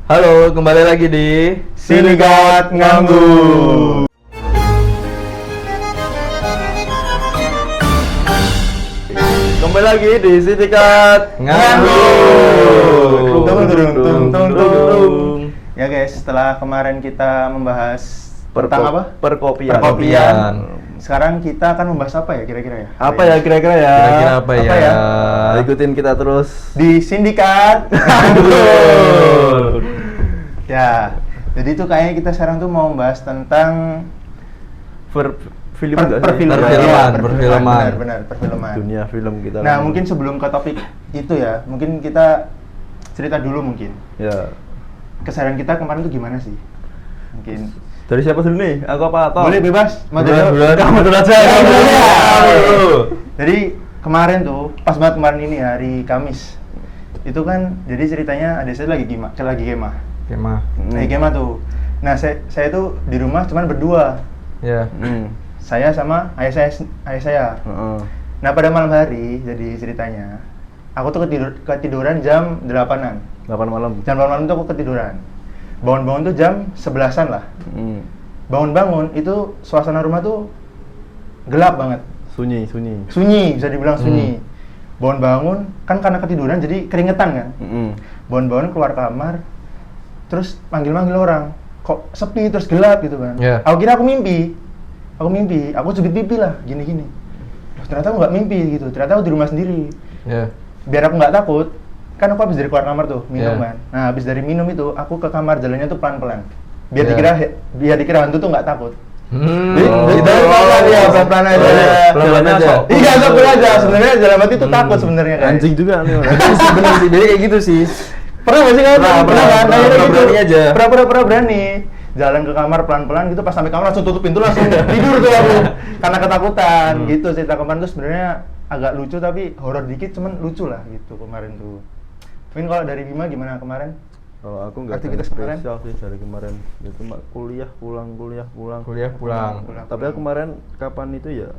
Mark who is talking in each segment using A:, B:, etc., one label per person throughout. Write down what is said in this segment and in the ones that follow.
A: Halo, kembali lagi di
B: Sindikat Nganggur.
A: Kembali lagi di Sindikat
B: Nganggur.
A: Dung.
B: Ya guys, setelah kemarin kita membahas tentang apa?
A: Perkopian.
B: Sekarang kita akan membahas apa ya kira-kira ya?
A: Apa ya kira-kira ya?
B: Kira-kira apa ya?
A: Ikutin kita terus
B: Di Sindikat Nganggur. Ya, jadi itu kayaknya kita sekarang tuh mau membahas tentang
A: perfilman.
B: Benar, perfilman.
A: Dunia film kita.
B: Nah, mungkin sebelum ke topik itu ya, mungkin kita cerita dulu mungkin.
A: Ya.
B: Keseharian kita kemarin tuh gimana sih? Mungkin
A: Dari siapa dulu nih? Aku apa atau?
B: boleh bebas.
A: Kamu dulu aja.
B: Jadi kemarin tuh pas banget kemarin ini hari Kamis. Itu kan jadi ceritanya adik saya lagi kemah. Lagi kemah tuh. Nah, saya tuh di rumah cuman berdua.
A: Ya.
B: Saya sama ayah saya. Nah, pada malam hari jadi ceritanya aku tuh ketiduran jam 8-an.
A: 8 malam.
B: Jam 8 malam tuh aku ketiduran. Bangun-bangun tuh jam 11-an lah. Bangun-bangun itu suasana rumah tuh gelap banget.
A: Sunyi.
B: Bisa dibilang sunyi. Bangun-bangun kan karena ketiduran jadi keringetan kan. Bangun-bangun keluar kamar, terus manggil-manggil orang. Kok sepi terus gelap gitu kan.
A: Yeah.
B: Aku kira aku mimpi. Aku jepit pipi lah, gini-gini. Ternyata aku nggak mimpi gitu. Ternyata aku di rumah sendiri.
A: Ya.
B: Biar aku nggak takut, kan aku habis dari keluar kamar tuh minum
A: Yeah.
B: kan. Nah, habis dari minum itu aku ke kamar, jalannya tuh pelan-pelan. Biar
A: Yeah.
B: dikira hantu tuh nggak takut.
A: Pelan-pelan aja.
B: Iya, takut aja. Sebenarnya dalam hati tuh takut sebenarnya kan.
A: Anjing juga nih orang. Bener sih, dia kayak gitu sih.
B: Pernah nggak sih kan? Pernah kan?
A: Pernah berani aja.
B: Pernah berani. Jalan ke kamar pelan-pelan gitu, pas sampai kamar langsung tutup pintu, langsung tidur tuh aku. Karena ketakutan. Gitu cerita kemarin tuh sebenarnya agak lucu tapi horor dikit, cuman lucu lah gitu kemarin tuh. Mungkin kalau dari Bima gimana kemarin?
A: Kalau aku nggak
B: Aktivitas
A: ada
B: kemarin?
A: spesial sih dari kemarin. Ya cuma kuliah pulang.
B: Pulang.
A: Tapi aku kemarin kapan itu ya?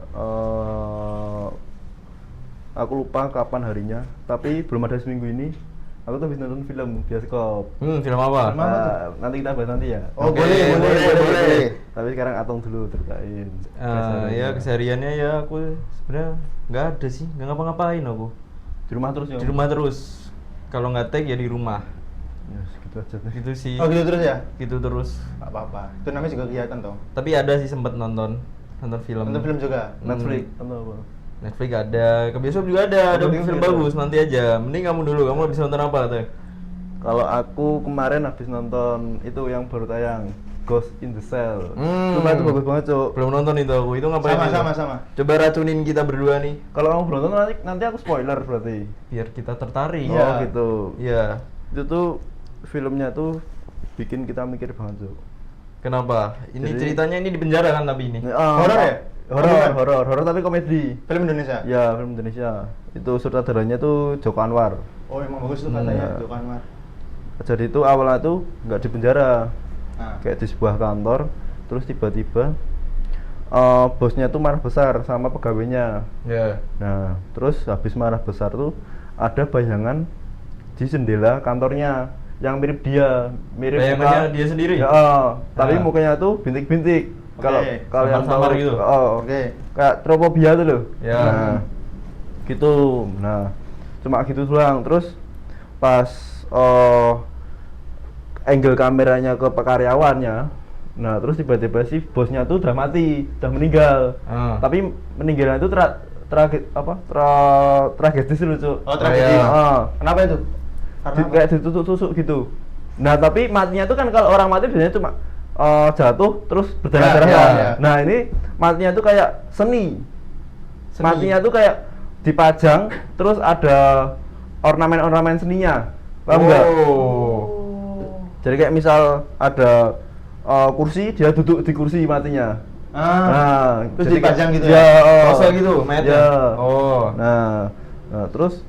A: Aku lupa kapan harinya. Tapi belum ada seminggu ini. Aku tuh habis nonton film bioskop.
C: Film apa?
B: Film apa tuh?
A: Nanti kita bahas nanti ya.
B: Oh,
C: Oke,
B: boleh.
A: Tapi sekarang Atong dulu ceritain.
C: Ya kesehariannya ya aku sebenarnya nggak ada sih, nggak ngapa-ngapain aku.
A: Di rumah terus ya.
C: Di rumah terus. Kalau nggak tag ya di rumah.
A: Ya segitu aja.
C: Gitu sih.
B: Oh gitu terus ya?
C: Gitu terus.
B: Gak apa-apa. Itu namanya juga kegiatan toh.
C: Tapi ada sih sempat nonton film.
B: Nonton film juga.
A: Netflix atau apa?
C: Netflix ada, ke bioskop juga ada film bagus nanti aja. Mending kamu dulu, kamu habis nonton apa tuh?
A: Kalau aku kemarin habis nonton itu yang baru tayang, Ghost in the Shell. Cuma itu bagus banget, Cuk.
C: Belum nonton itu aku. Itu ngapain?
B: Sama.
C: Coba racunin kita berdua nih,
A: Kalau kamu belum nonton nanti aku spoiler berarti.
C: biar kita tertarik.
B: Iya.
A: Oh gitu.
C: Iya.
A: Itu tuh filmnya tuh bikin kita mikir banget, Cuk.
C: Kenapa? Ini
A: Jadi-
C: ceritanya ini di penjara kan tapi ini.
B: Horor ya?
A: Horor tapi komedi.
B: Film Indonesia?
A: Ya, film Indonesia. Itu sutradaranya tuh Joko Anwar.
B: Oh emang bagus tuh katanya,
A: Iya.
B: Joko Anwar.
A: Jadi itu awalnya tuh nggak di penjara,
B: Nah.
A: kayak di sebuah kantor, terus tiba-tiba bosnya tuh marah besar sama pegawainya.
C: Ya.
A: Nah, terus habis marah besar tuh ada bayangan di jendela kantornya yang mirip dia, mirip
C: Bayangannya dia sendiri?
A: Ya, tapi
C: Nah.
A: mukanya tuh bintik-bintik.
B: Oke.
A: Kalau yang
C: Samar-samar
A: tahu
C: gitu?
B: Oke.
A: kayak tropobia tuh loh.
C: Ya.
A: Nah, gitu. Nah, cuma gitu doang. Terus pas angle kameranya ke karyawannya, nah terus tiba-tiba si bosnya tuh udah mati, udah meninggal. Tapi meninggalnya itu tragedis lucu.
B: Oh tragedi. Kenapa itu?
A: Kayak ditusuk-tusuk gitu. Nah tapi matinya tuh kan kalau orang mati biasanya cuma jatuh terus berdarah-darah.
B: Ya.
A: Nah ini matinya tuh kayak seni. Matinya tuh kayak dipajang terus ada ornamen-ornamen seninya. Paham nggak? Jadi kayak misal ada kursi, dia duduk di kursi matinya. Nah,
B: terus
A: jadi
B: dipajang gitu
A: ya?
C: Pose gitu, mayatnya?
A: Ya.
C: Oh.
A: Nah, terus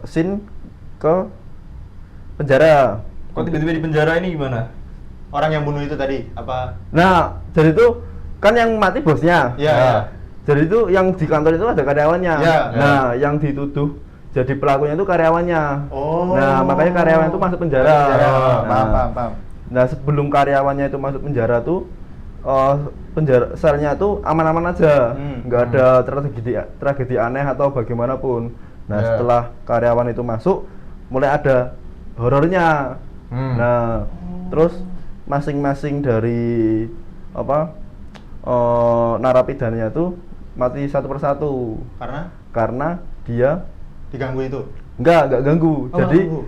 A: scene ke penjara.
C: Kok tiba-tiba di penjara ini gimana?
B: Orang yang bunuh itu tadi apa?
A: Nah, jadi itu kan yang mati bosnya.
B: Iya.
A: Jadi itu yang di kantor itu ada karyawannya.
B: Iya.
A: Nah, yang dituduh jadi pelakunya itu karyawannya.
B: Oh.
A: Nah, makanya karyawan itu masuk penjara.
B: Paham.
A: Nah, sebelum karyawannya itu masuk penjara tuh penjara selnya tuh aman-aman aja, nggak ada tragedi aneh atau bagaimanapun. Nah, setelah karyawan itu masuk, mulai ada horornya. Nah, terus masing-masing dari narapidanya tuh mati satu persatu. Karena dia
B: diganggu itu.
A: Enggak ganggu.
B: Oh,
A: Jadi
B: ganggu.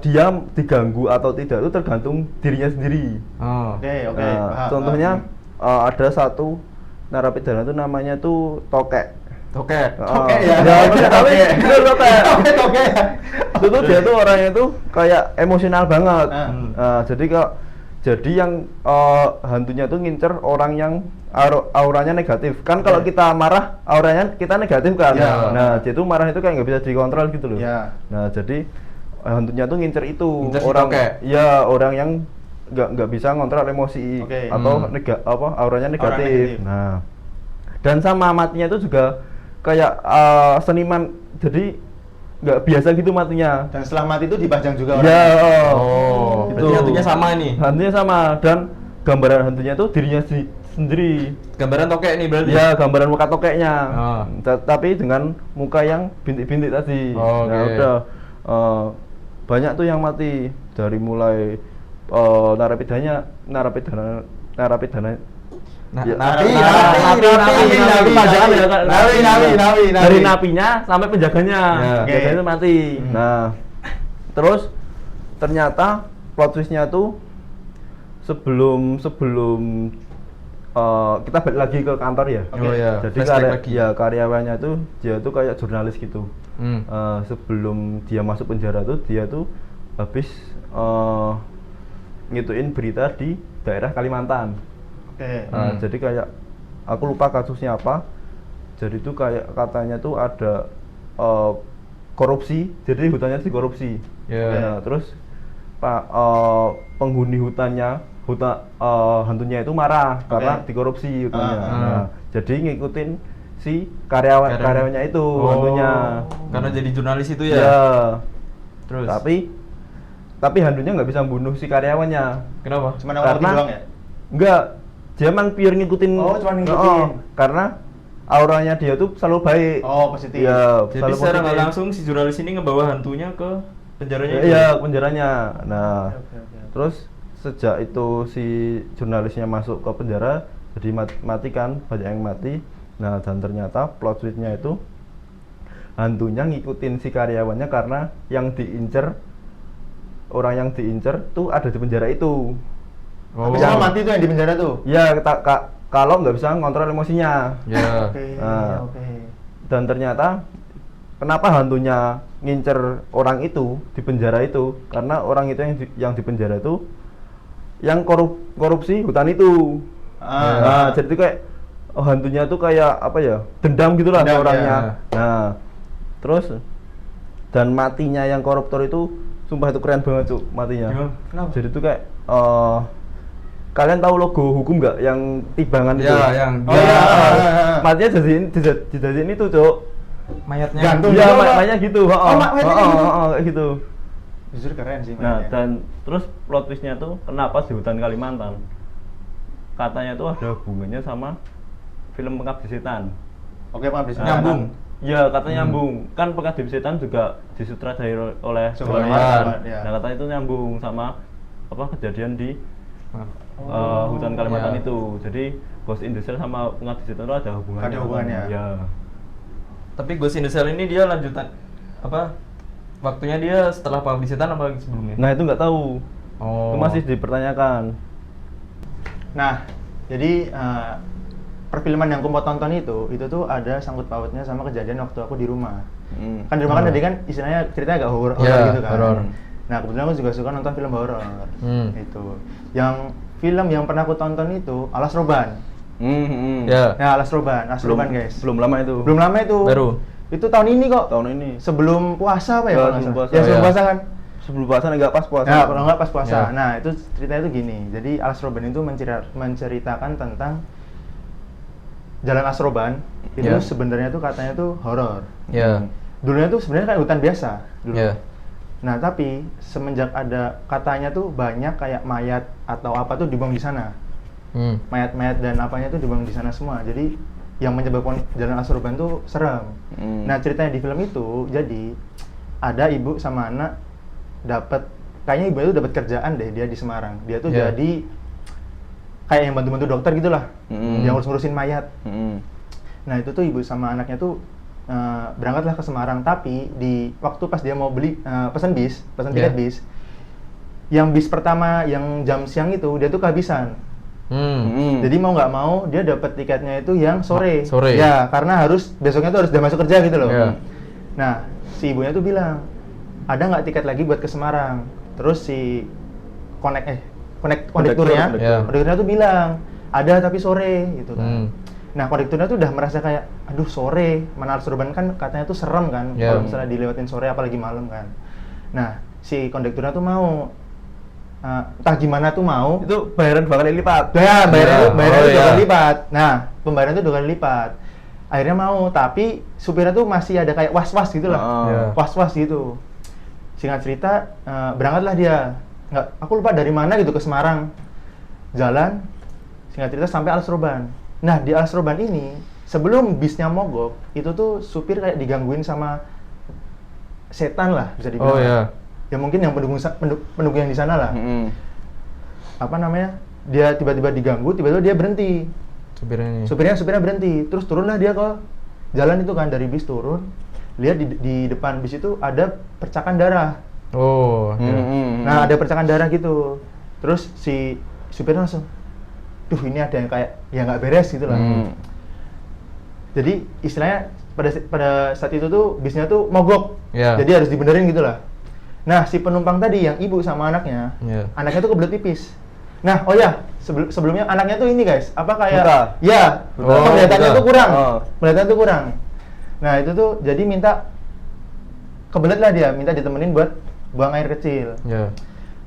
A: dia diganggu atau tidak itu tergantung dirinya sendiri.
B: Oke.
A: Nah, contohnya ada satu narapidana itu namanya tuh Tokek.
C: Tokek
B: ya.
A: Tapi bener Tokek.
B: Tokek.
A: Itu tuh dia tuh orangnya tuh kayak emosional banget. Jadi yang hantunya tuh ngincer orang yang auranya negatif. Kan kalau kita marah, auranya kita negatif kan. Nah, dia tuh marah itu kayak nggak bisa dikontrol gitu loh. Nah, jadi hantunya tuh ngincer itu orang orang yang nggak bisa ngontrol emosi atau auranya negatif. Nah, dan sama matinya itu juga kayak seniman, jadi nggak biasa gitu matinya.
B: Dan setelah mati itu dipajang juga orang.
A: Ya,
C: berarti hantunya sama nih.
A: Hantunya sama, dan gambaran hantunya tuh dirinya sendiri.
C: Gambaran tokek nih berarti.
A: Ya, gambaran muka tokeknya. Tapi dengan muka yang bintik-bintik tadi. Nah, udah banyak tuh yang mati dari mulai narapidana dari napinya sampai penjaganya. Penjaganya itu mati. Nah, terus ternyata plot twistnya tuh sebelum kita balik lagi ke kantor ya. Jadi karyawannya tuh dia tuh kayak jurnalis gitu. Sebelum dia masuk penjara tuh dia tuh habis ngituin berita di daerah Kalimantan. Jadi kayak aku lupa kasusnya apa. Jadi itu kayak katanya tuh ada korupsi, jadi hutannya dikorupsi. Nah, terus penghuni hantunya itu marah karena dikorupsi hutannya. Nah, jadi ngikutin si karyawannya itu hantunya.
C: Karena jadi jurnalis itu ya. Terus.
A: Tapi hantunya nggak bisa bunuh si karyawannya.
C: Kenapa?
B: Cuma nama doang ya?
A: Enggak, dia emang pure ngikutin.
B: Cuma ngikutin.
A: Karena auranya dia tuh selalu baik.
B: Positif.
A: Ya,
C: jadi secara nggak langsung si jurnalis ini ngebawa hantunya ke penjaranya itu.
A: Iya, penjaranya. Nah, terus sejak itu si jurnalisnya masuk ke penjara, jadi mati kan, banyak yang mati. Nah, dan ternyata plot twist-nya itu hantunya ngikutin si karyawannya karena orang yang diincer tuh ada di penjara itu.
B: Bisa mati tuh yang di penjara tuh?
A: Ya, kalau nggak bisa ngontrol emosinya. Dan ternyata kenapa hantunya ngincer orang itu di penjara itu? Karena orang itu yang di penjara itu yang korupsi hutan itu. Nah, jadi kayak hantunya tuh kayak apa ya? Dendam gitulah ke orangnya. Nah, terus dan matinya yang koruptor itu sumpah itu keren banget, Cuk, matinya.
B: Kenapa?
A: Jadi tuh kayak kalian tahu logo hukum nggak yang tibangan itu? Matinya dijadiin itu, Cuk.
C: Mayatnya.
A: Iya, mayatnya gitu. Kayak gitu.
B: Jujur keren sih.
A: Nah, dan terus plot twist-nya tuh kenapa di hutan Kalimantan? Katanya tuh ada hubungannya sama film Pengabdi Setan.
B: Pengabdi Setan.
C: Nyambung.
A: Ya, katanya nyambung. Kan Pengabdi Setan juga disutradarai oleh
B: Joko
A: Anwar.
B: Ya.
A: Nah, katanya itu nyambung sama kejadian di hutan Kalimantan itu. Jadi Ghost in the Shell sama Pengabdi Setan itu ada hubungannya.
B: Ada hubungannya.
A: Ya.
C: Tapi Ghost in the Shell ini dia lanjutan waktunya dia setelah Pengabdi Setan apa sebelumnya?
A: Nah, itu nggak tahu. Itu masih dipertanyakan.
B: Nah, jadi perfilman yang aku mau tonton itu tuh ada sangkut pautnya sama kejadian waktu aku di rumah. Kan di rumah kan tadi kan istilahnya ceritanya agak horor gitu kan.
C: Horor.
B: Nah, kebetulan aku juga suka nonton film horor. Itu. Yang film yang pernah aku tonton itu Alas Roban.
C: Ya.
B: Nah, Alas Roban guys.
A: Belum lama itu.
B: Belum lama itu.
C: Baru.
B: Itu tahun ini kok.
A: Tahun ini.
B: Sebelum puasa apa ya?
A: Ya,
B: kalau nggak
A: sebelum
B: salah?
A: puasa.
B: Sebelum puasa kan.
A: Sebelum puasa nggak pas puasa.
B: Nah, kalau nggak pas puasa.
C: Ya.
B: Nah, itu ceritanya itu gini. Jadi Alas Roban itu menceritakan tentang Jalan Asroban itu sebenarnya tuh katanya tuh horor.
C: Ya.
B: dulunya tuh sebenarnya kayak hutan biasa dulu.
C: Iya.
B: Nah tapi semenjak ada katanya tuh banyak kayak mayat atau apa tuh dibuang di sana, mayat-mayat dan apanya tuh dibuang di sana semua. Jadi yang menyebabkan Jalan Al-Surban tuh serem. Nah ceritanya di film itu jadi ada ibu sama anak dapat, kayaknya ibunya tuh dapat kerjaan deh dia di Semarang. Dia tuh
C: Iya.
B: jadi kayak yang bantu-bantu dokter gitulah, yang ngurus-ngurusin mayat. Nah itu tuh ibu sama anaknya tuh berangkatlah ke Semarang, tapi di waktu pas dia mau beli pesan tiket bis, yang bis pertama yang jam siang itu dia tuh kehabisan. Jadi mau nggak mau dia dapat tiketnya itu yang sore.
C: Sore.
B: Ya karena harus besoknya tuh harus udah masuk kerja gitu loh.
C: Iya.
B: Nah si ibunya tuh bilang, ada nggak tiket lagi buat ke Semarang? Terus si kondekturnya
C: Iya.
B: kondekturnya tuh bilang ada tapi sore gitu kan. Nah kondekturnya tuh udah merasa kayak, aduh sore, mana Al-Surban kan katanya tuh serem kan,
C: Yeah.
B: kalau misalnya dilewatin sore apalagi malam kan. Nah si kondekturnya tuh mau, entah gimana tuh mau,
A: Itu bayaran bakal lipat.
B: ya bayarnya
C: Yeah.
B: bayarnya
C: Oh,
B: tuh dua
C: yeah.
B: kali lipat. Nah pembayaran tuh 2 kali lipat. Akhirnya mau, tapi supirnya tuh masih ada kayak was-was gitu lah,
C: Yeah.
B: was-was gitu. Singkat cerita, berangkatlah dia, aku lupa dari mana gitu ke Semarang, jalan, singkat cerita sampai Al-Surban. Nah di Al-Surban ini sebelum bisnya mogok itu tuh supir kayak digangguin sama setan lah bisa dibilang.
C: Oh iya.
B: Ya mungkin yang pendukung yang di sana lah. Apa namanya? Dia tiba-tiba diganggu, tiba-tiba dia berhenti.
C: Supirnya ini.
B: Supirnya berhenti. Terus turunlah dia ke jalan itu kan, dari bis turun. Lihat di depan bis itu ada percikan darah.
C: Oh. Iya.
B: Nah, ada percikan darah gitu. Terus si supirnya langsung, duh ini ada yang kayak ya nggak beres gitu lah. Jadi istilahnya pada saat itu tuh bisnya tuh mogok.
C: Iya.
B: Jadi harus dibenerin gitu lah. Nah, si penumpang tadi yang ibu sama anaknya,
C: Iya.
B: anaknya tuh kebelet pipis. Nah, oh ya, sebelumnya anaknya tuh ini guys, apa kayak
A: Buta.
B: ya,
C: Oh,
B: penglihatannya
C: buta.
B: tuh kurang.
A: Oh.
B: Penglihatan tuh kurang. Nah, itu tuh jadi minta kebelet lah dia, minta ditemenin buat buang air kecil.
C: Iya.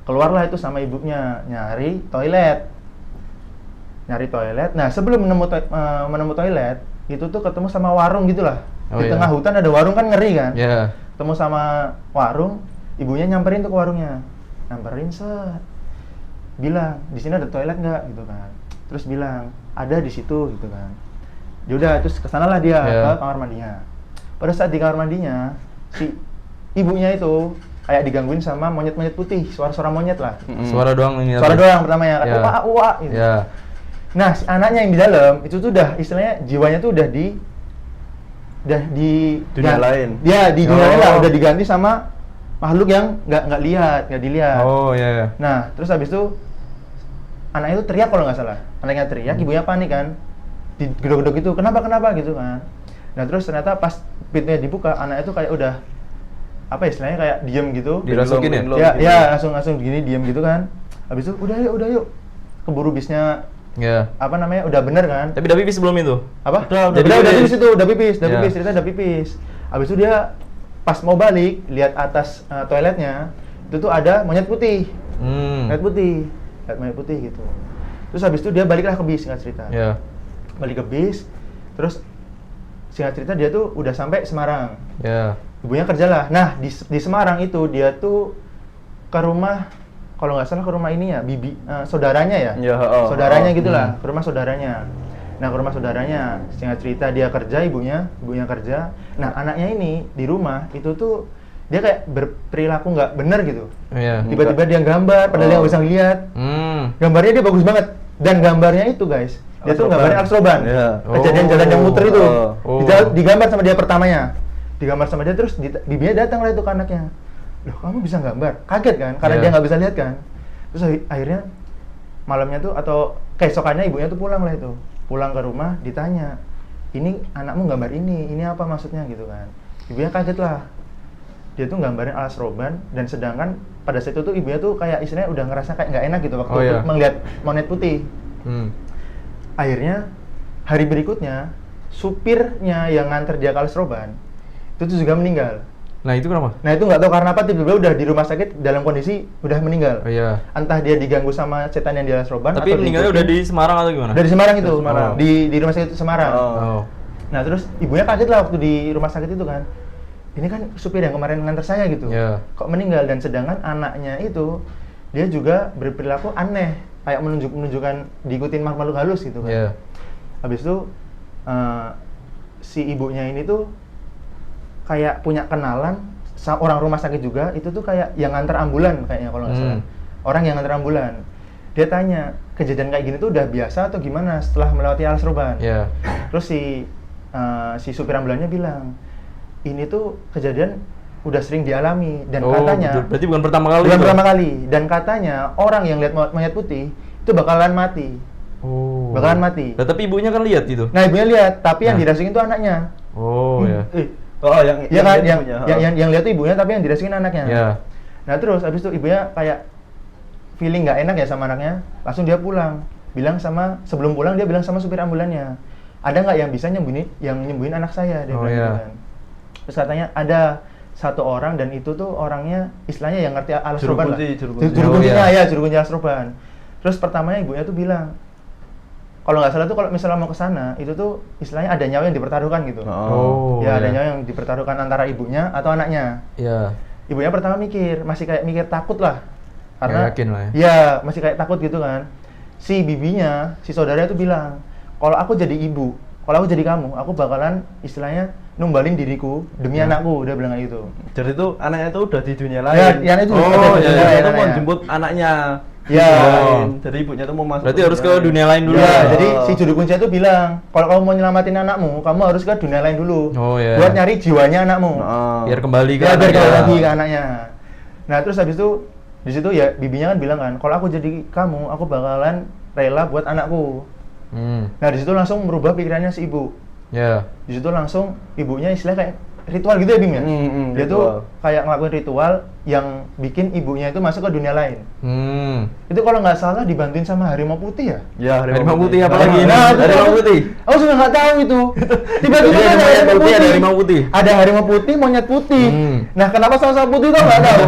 B: Keluarlah itu sama ibunya nyari toilet. Nah, sebelum menemu toilet, itu tuh ketemu sama warung gitulah.
C: Oh,
B: Di
C: iya.
B: tengah hutan ada warung kan, ngeri kan?
C: Iya.
B: Ketemu sama warung, ibunya nyamperin tuh ke warungnya. Nyamperin set. Bilang, "Di sini ada toilet nggak?" gitu kan. Terus bilang, "Ada di situ." gitu kan. Yaudah, terus kesanalah dia
C: Iya.
B: ke kamar mandinya. Pada saat di kamar mandinya, si ibunya itu kayak digangguin sama monyet-monyet putih, suara-suara monyet lah.
C: Suara doang ini.
B: Suara doang pertamanya, kan
C: Iya.
B: uak gitu.
C: Iya.
B: Nah, si anaknya yang di dalam itu tuh udah istilahnya jiwanya tuh udah di
A: Dunia lain.
B: Dia di dunia
C: Oh.
B: lain lah, udah diganti sama makhluk yang nggak dilihat.
C: Oh iya.
B: Nah, terus habis itu anaknya itu teriak kalau nggak salah. Anaknya teriak, ibunya panik kan. Digedok-gedok gitu, kenapa gitu kan. Nah, terus ternyata pas pintunya dibuka, anaknya tuh kayak udah apa istilahnya kayak diem gitu.
C: Dirasukin ya?
A: Linglung
B: Ya,
A: gitu.
B: ya langsung gini diem gitu kan. Habis itu udah yuk. Keburu bisnya
C: Iya.
B: apa namanya udah bener kan.
C: Tapi udah pipis belum itu?
B: Apa?
A: Udah
B: Udah
C: pipis.
B: pipis itu, udah pipis,
C: Ya.
B: cerita udah pipis. Habis itu dia pas mau balik, lihat atas toiletnya, itu tuh ada monyet putih. Monyet putih gitu. Terus habis itu dia baliklah ke bis, singkat cerita.
C: Iya.
B: Balik ke bis, terus singkat cerita dia tuh udah sampai Semarang.
C: Iya.
B: Ibunya kerja lah. Nah, di Semarang itu dia tuh ke rumah, kalau nggak salah ke rumah ini ya, saudaranya ya.
A: Ya,
B: Saudaranya gitulah, ke rumah saudaranya. Nah, ke rumah saudaranya, singkat cerita dia kerja, ibunya kerja. Nah, anaknya ini di rumah itu tuh dia kayak berperilaku nggak bener gitu.
C: Iya.
B: Tiba-tiba dia gambar, padahal dia nggak bisa ngeliat. Gambarnya dia bagus banget. Dan gambarnya itu guys, dia tuh
A: Al-Surban.
B: gambarnya Al-Surban.
A: Iya.
B: Kejadian jalan yang muter itu.
C: Oh.
B: Digambar sama dia pertamanya. Digambar sama dia, terus bibinya datang lah itu ke anaknya. Loh, kamu bisa gambar? Kaget kan? Karena
C: Iya.
B: dia nggak bisa lihat kan. Terus akhirnya malamnya tuh atau keesokannya ibunya tuh pulang lah itu. Pulang ke rumah ditanya, "Ini anakmu gambar ini apa maksudnya?" gitu kan. Ibunya kaget lah. Dia tuh gambarin Al-Surban, dan sedangkan pada saat itu tuh ibunya tuh kayak istilahnya udah ngerasa kayak nggak enak gitu waktu
C: Oh, iya.
B: melihat monyet putih. Akhirnya hari berikutnya supirnya yang nganter dia ke Al-Surban itu tuh juga meninggal.
C: Nah itu kenapa?
B: Nah itu nggak tahu karena apa, tiba-tiba udah di rumah sakit dalam kondisi udah meninggal.
C: Oh iya.
B: Entah dia diganggu sama setan yang di Al-Surban
C: Tapi
B: atau
C: meninggalnya udah di Semarang atau gimana?
B: dari Semarang itu,
A: Dari Semarang.
B: Di rumah sakit Semarang.
A: Oh.
C: Oh.
B: Nah terus ibunya kaget lah waktu di rumah sakit itu kan. ini kan supir yang kemarin nganter saya gitu,
C: Iya.
B: kok meninggal, dan sedangkan anaknya itu dia juga berperilaku aneh, kayak menunjukkan diikutin makhluk halus gitu kan.
C: Iya.
B: Habis itu si ibunya ini tuh kayak punya kenalan orang rumah sakit juga, itu tuh kayak yang nganter ambulan kayaknya kalau nggak salah. Orang yang nganter ambulan. Dia tanya, kejadian kayak gini tuh udah biasa atau gimana setelah melewati Alas Roban?
C: Iya.
B: Terus si supir ambulannya bilang, ini tuh kejadian udah sering dialami, dan katanya
C: berarti bukan pertama kali.
B: bukan
C: itu?
B: pertama kali, dan katanya orang yang lihat monyet putih itu bakalan mati.
C: Oh.
B: Bakalan mati.
C: Nah, tapi ibunya kan lihat gitu.
B: Nah, ibunya lihat, tapi yang
C: Nah.
B: dirasukin itu anaknya.
C: Oh ya.
A: Oh, yang
B: Iya kan,
A: dia
B: yang
A: punya.
B: yang lihat tuh ibunya, tapi yang dirasukin anaknya.
C: Ya.
B: Nah, terus abis itu ibunya kayak feeling nggak enak ya sama anaknya, langsung dia pulang. Sebelum pulang dia bilang sama supir ambulannya, ada nggak yang bisa nyembuhin anak saya? Dia
C: Oh,
B: bilang
C: iya.
B: gitu kan. Terus katanya ada satu orang, dan itu tuh orangnya istilahnya yang ngerti Alas
A: Juru
B: Roban lah.
A: kunci, juru kunci.
B: Juru
C: Oh,
B: kuncinya
C: iya.
B: ya, juru kunci Alas Roban. Terus pertamanya ibunya tuh bilang, kalau nggak salah tuh kalau misalnya mau ke sana, itu tuh istilahnya ada nyawa yang dipertaruhkan gitu.
C: Oh.
B: Ya, ada
C: ya.
B: nyawa yang dipertaruhkan antara ibunya atau anaknya.
C: Ya.
B: Ibunya pertama masih kayak mikir takut lah. Karena
C: Nggak yakin lah ya.
B: Iya, masih kayak takut gitu kan. Si bibinya, si saudaranya tuh bilang, kalau aku jadi ibu, kalau aku jadi kamu, aku bakalan istilahnya numbalin diriku demi anakku, dia bilang kayak gitu.
A: Jadi itu anaknya itu udah di dunia
B: Ya,
A: lain.
B: yang itu
A: Oh,
B: ada di
A: ya,
B: dunia lain
A: itu mau
B: anaknya.
A: jemput anaknya.
B: Ya.
A: Di dunia lain. Jadi ibunya tuh mau masuk.
C: Berarti harus ke dunia lain dulu.
B: Ya,
C: ya?
B: jadi si juru kunci itu bilang, kalau kamu mau nyelamatin anakmu, kamu harus ke dunia lain dulu.
C: Oh, iya.
B: Buat nyari jiwanya anakmu.
A: Oh.
C: Biar kembali ke
B: Ya, biar
C: anaknya.
B: kembali lagi ke anaknya. Nah, terus habis itu di situ ya bibinya kan bilang kan, kalau aku jadi kamu, aku bakalan rela buat anakku. Nah, di situ langsung merubah pikirannya si ibu.
C: Ya.
B: Di situ langsung ibunya istilahnya kayak ritual gitu ya, Bim ya. Dia
A: ritual.
B: tuh kayak ngelakuin ritual yang bikin ibunya itu masuk ke dunia lain. Itu kalau nggak salah dibantuin sama harimau putih ya.
A: Ya,
C: Harimau putih apa lagi ini?
B: Nah, itu
C: Harimau
B: aku-
C: putih.
B: Aku sudah nggak tahu itu. Tiba-tiba
C: Jadi ada
B: ada
C: monyet
B: harimau
C: putih,
B: putih,
C: ada harimau putih.
B: Ada harimau putih, monyet putih. Nah, kenapa sama-sama putih itu nggak tahu.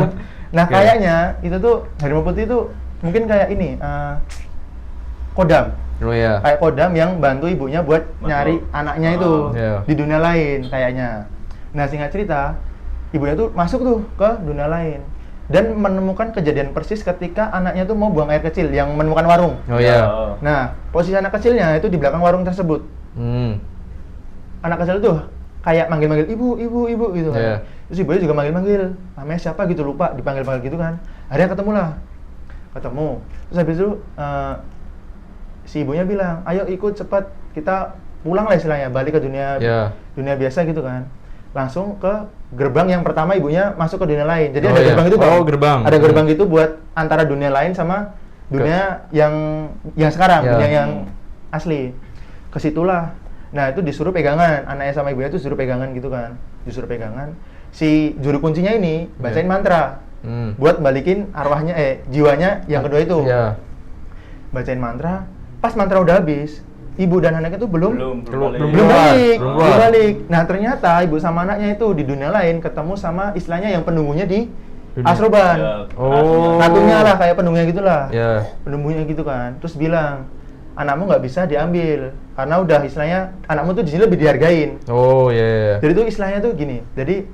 B: Nah,
C: Oke.
B: kayaknya itu tuh harimau putih itu mungkin kayak ini kodam.
C: Oh ya.
B: Kayak kodam yang bantu ibunya buat nyari anaknya itu
C: Iya.
B: di dunia lain kayaknya. Nah, singkat cerita, ibunya tuh masuk tuh ke dunia lain dan menemukan kejadian persis ketika anaknya tuh mau buang air kecil yang menemukan warung.
C: Oh ya.
B: Nah, posisi anak kecilnya itu di belakang warung tersebut. Anak kecil tuh kayak manggil-manggil ibu gitu kan.
C: Iya.
B: Terus ibunya juga manggil-manggil, namanya siapa gitu, lupa, dipanggil-panggil gitu kan. Akhirnya ketemu. Terus habis itu si ibunya bilang, ayo ikut cepat, kita pulang lah istilahnya, balik ke dunia
C: Iya.
B: dunia biasa gitu kan. Langsung ke gerbang yang pertama ibunya masuk ke dunia lain. Jadi
C: Oh,
B: ada
C: iya.
B: gerbang itu Bang.
C: Oh, gerbang.
B: Ada gerbang gitu buat antara dunia lain sama dunia yang sekarang,
C: Iya.
B: dunia yang asli. Kesitulah. Nah, itu disuruh pegangan, anaknya sama ibunya itu disuruh pegangan gitu kan. Disuruh pegangan. Si juru kuncinya ini bacain mantra buat balikin arwahnya jiwanya yang kedua itu.
C: Iya.
B: Bacain mantra. Pas mantra udah habis, ibu dan anaknya itu belum
C: Belum
B: balik.
C: belum
B: Belum
C: keluar.
B: balik. Nah, ternyata ibu sama anaknya itu di dunia lain ketemu sama istilahnya yang penunggunya di
C: Dunia.
B: Asroban.
C: Oh.
B: Ratunya lah, kayak penunggunya gitulah.
C: Ya.
B: Penunggunya gitu kan. Terus bilang, anakmu nggak bisa diambil karena udah istilahnya anakmu tuh di sini lebih dihargain.
C: Oh ya.
B: Jadi tuh istilahnya tuh gini. Jadi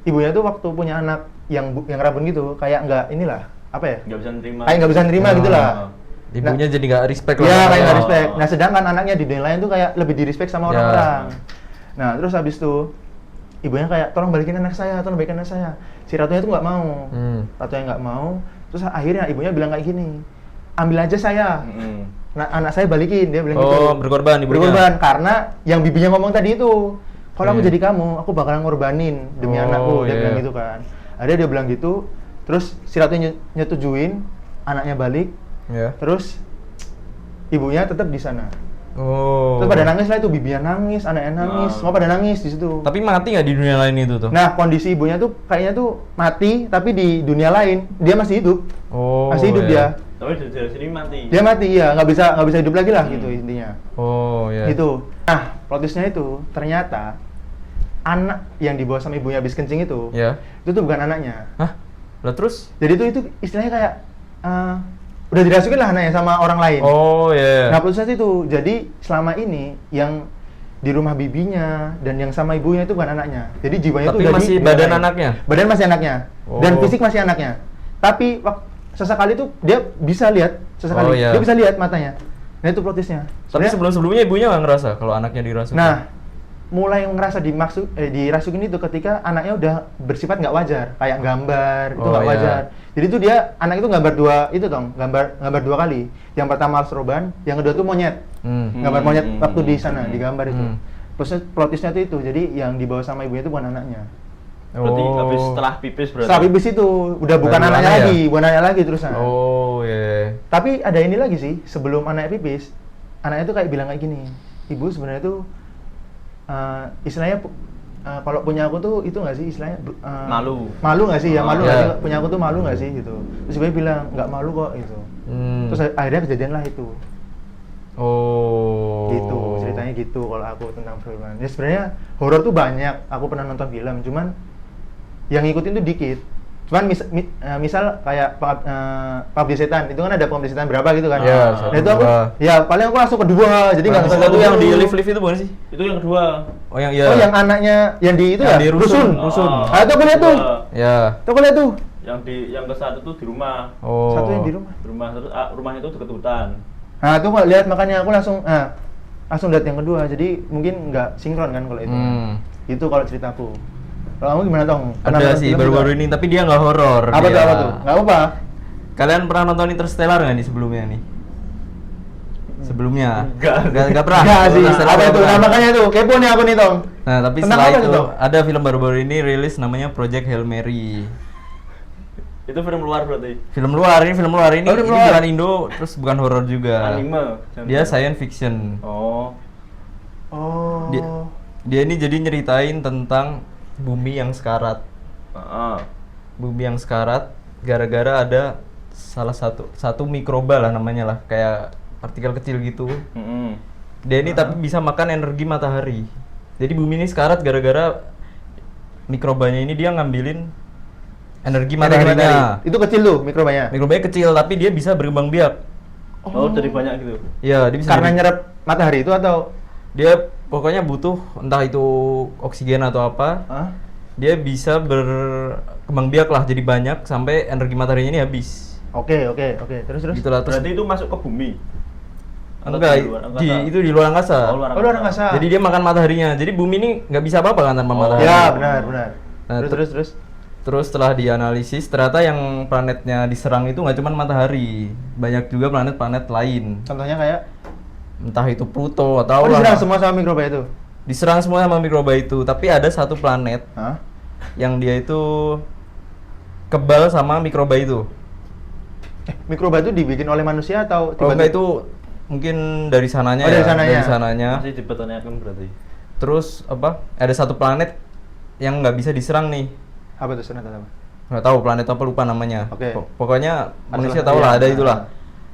B: ibunya tuh waktu punya anak yang rabun gitu, kayak nggak inilah apa ya?
A: Nggak bisa nerima.
B: Kayak nggak bisa nerima
C: Oh.
B: gitulah.
C: Ibunya jadi nggak respect
B: Ya,
C: lah.
B: kayak nggak
C: Oh.
B: respect. Nah, sedangkan anaknya di dunia lain tuh kayak lebih di respect sama
C: Ya.
B: orang-orang. Nah, terus habis itu ibunya kayak tolong balikin anak saya. Si ratunya tuh nggak mau. Ratunya nggak mau. Terus akhirnya ibunya bilang kayak gini, ambil aja saya. Nah, anak saya balikin, dia bilang gitu.
C: Oh, berkorban ibunya.
B: Berkorban karena yang bibinya ngomong tadi itu. Kalau aku
C: Iya.
B: jadi kamu, aku bakalan ngorbanin demi
C: Oh,
B: anakku, dia
C: iya.
B: bilang gitu kan. Akhirnya dia bilang gitu, terus si ratunya nyetujuin, anaknya balik,
C: Ya.
B: terus ibunya tetap di sana.
C: Oh.
B: Terus pada nangis lah itu, bibinya nangis, anaknya nangis, semua pada nangis di situ.
C: Tapi mati nggak di dunia lain itu tuh?
B: Nah, kondisi ibunya tuh kayaknya tuh mati, tapi di dunia lain dia masih hidup.
C: Oh.
B: Masih hidup
C: ya.
B: dia.
A: Tapi dari sini mati.
B: Dia mati, iya, nggak bisa hidup lagi lah gitu intinya.
C: Oh ya.
B: Itu. Nah, plot twist-nya itu ternyata anak yang dibawa sama ibunya habis kencing itu tuh bukan anaknya.
C: Hah? Lah terus?
B: Jadi itu istilahnya kayak udah dirasukin lah anaknya sama orang lain.
C: Oh ya.
B: Nah, plot twist itu. Jadi selama ini yang di rumah bibinya dan yang sama ibunya itu bukan anaknya. Jadi jiwanya
C: Tapi
B: itu udah
C: masih
B: di
C: badan
B: lain.
C: anaknya?
B: Badan masih anaknya. Dan
C: Oh.
B: fisik masih anaknya. Tapi sesekali tuh dia bisa lihat sesekali.
C: Oh, iya.
B: Dia bisa lihat matanya. Nah itu plot twist-nya.
C: Tapi
B: Sebenarnya-
C: sebelum-sebelumnya ibunya nggak ngerasa kalau anaknya dirasuki.
B: Nah, mulai ngerasa dirasukin itu ketika anaknya udah bersifat nggak wajar, kayak gambar itu
C: Oh,
B: nggak
C: iya.
B: wajar. Jadi itu dia anak itu gambar gambar 2 kali. Yang pertama Ars Roban, yang kedua tuh monyet. Gambar monyet waktu di sana digambar itu. Terus plot twist-nya tuh itu. Jadi yang dibawa sama ibunya itu bukan anaknya.
D: Berarti
C: Oh.
D: habis setelah pipis berarti.
B: Setelah bibis itu udah bukan
C: Baru
B: anaknya
C: anak ya?
B: lagi, bukan anaknya lagi terusan.
C: Oh, iya.
B: Tapi ada ini lagi sih, sebelum anaknya pipis, anaknya tuh kayak bilang kayak gini, ibu sebenarnya tuh istilahnya kalau punya aku tuh itu nggak sih istilahnya malu nggak sih ya malu nggak
C: Iya.
B: sih punya aku tuh malu nggak sih gitu. Terus ibunya bilang nggak malu kok gitu. Terus akhirnya kejadian lah itu.
C: Oh.
B: Gitu ceritanya gitu kalau aku tentang film. Ya sebenarnya horor tuh banyak. Aku pernah nonton film, cuman yang ngikutin tuh dikit. Cuman misal kayak Pengabdi Setan, itu kan ada Pengabdi Setan berapa gitu kan?
C: Iya,
B: Nah itu aku,
C: dua.
B: ya paling aku langsung kedua, jadi nggak
C: Pengabdi
B: nonton
C: Setan tuh yang di
B: dulu.
C: lift itu bukan sih?
D: Itu yang kedua.
C: Oh, yang iya.
B: Oh yang anaknya, yang di itu
C: Yang
B: ya?
C: di rusun.
B: Rusun.
D: Oh,
B: Ah itu aku lihat tuh,
C: Ya.
B: itu aku lihat tuh.
D: Yang ke satu tuh di rumah.
C: Oh.
B: Satu yang di rumah.
D: Di rumah terus rumahnya itu deket hutan.
B: Nah itu nggak lihat makanya aku langsung lihat yang kedua, jadi mungkin nggak sinkron kan kalau itu. Itu kalau ceritaku. Kalau kamu gimana Tong? Pernah
C: Ada
B: nonton
C: sih
B: film
C: baru-baru
B: juga?
C: ini, tapi dia nggak horor.
B: Apa tuh
C: dia.
B: apa tuh? Nggak apa?
C: Kalian pernah nonton Interstellar nggak nih sebelumnya nih? Sebelumnya?
D: Enggak.
C: Nggak pernah.
B: Nggak sih.
C: Interstellar
B: Apa
C: nggak
B: itu?
C: pernah.
B: Nah makanya tuh kepo nih aku nih Tong.
C: Nah, tapi
B: Tentang
C: setelah
B: apa
C: itu
B: tuh?
C: ada film baru-baru ini rilis namanya Project Hail Mary.
D: Itu film luar berarti.
C: Film luar ini
B: Oh, film
C: ini
B: luar.
C: bukan Indo, terus bukan horor juga.
D: Anime.
C: Dia science fiction.
D: Oh.
B: Oh.
C: Dia ini jadi nyeritain tentang bumi yang sekarat.
D: Heeh.
C: Bumi yang sekarat gara-gara ada salah satu mikroba lah namanya lah, kayak partikel kecil gitu. Dia ini tapi bisa makan energi matahari. Jadi bumi ini sekarat gara-gara mikrobanya ini dia ngambilin energi mataharinya.
B: Itu kecil tuh mikrobanya.
C: Mikrobanya kecil tapi dia bisa berkembang biak.
D: Oh, jadi banyak gitu.
C: Iya, dia bisa
B: Karena
C: jadi-
B: nyerap matahari itu atau
C: dia pokoknya butuh entah itu oksigen atau apa.
B: Hah?
C: Dia bisa berkembang biak lah, jadi banyak sampai energi mataharinya ini habis.
B: Oke. Terus.
C: Gitulah terus.
D: Berarti itu masuk ke bumi. Atau
C: Enggak,
D: di luar angkasa?
C: itu di luar angkasa.
D: Oh, luar
B: Oh, luar angkasa.
C: Jadi dia makan mataharinya. Jadi bumi ini nggak bisa apa-apa kan tanpa matahari.
B: Ya, benar.
C: Nah,
B: Terus.
C: Terus setelah dianalisis, ternyata yang planetnya diserang itu nggak cuma matahari, banyak juga planet-planet lain.
B: Contohnya kayak
C: Entah itu Pluto atau
B: diserang semua sama mikroba itu.
C: Diserang semua sama mikroba itu. Tapi ada satu planet
B: Hah?
C: yang dia itu kebal sama mikroba itu.
B: Mikroba itu dibikin oleh manusia atau
C: Kalau enggak itu mungkin dari sananya
B: Oh, dari
C: ya,
B: sananya.
C: dari sananya.
D: Masih dipertanyakan berarti.
C: Terus apa? Ada satu planet yang nggak bisa diserang nih.
B: apa tuh senat apa?
C: Nggak tahu planet apa, lupa namanya.
B: Oke.
C: Pokoknya manusia
B: Adalah-
C: tahu lah,
B: iya.
C: ada itulah.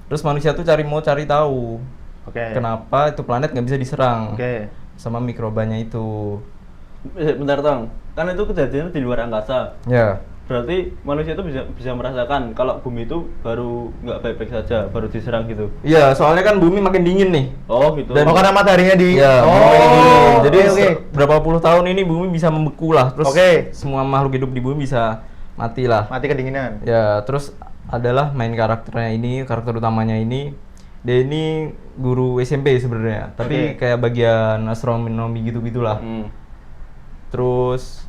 C: Terus manusia tuh cari tahu
B: Oke.
C: kenapa itu planet nggak bisa diserang
B: Oke.
C: sama mikrobanya itu.
D: Bentar, Tong. Kan itu kejadiannya di luar angkasa.
C: Ya.
D: Berarti manusia itu bisa merasakan kalau bumi itu baru nggak baik-baik saja, baru diserang gitu.
C: Iya, soalnya kan bumi makin dingin nih.
D: Oh, gitu.
C: Dan-
B: Oh karena mataharinya di.
C: Iya,
B: Oh.
C: bumi makin dingin. Jadi
B: oke.
C: berapa puluh tahun ini bumi bisa membeku lah. Terus
B: Oke.
C: semua makhluk hidup di bumi bisa mati lah.
B: Mati kedinginan.
C: Ya, terus adalah main karakternya ini, karakter utamanya ini. Dia ini guru SMP sebenarnya, tapi
B: Oke.
C: kayak bagian astronomi gitu-gitulah. Terus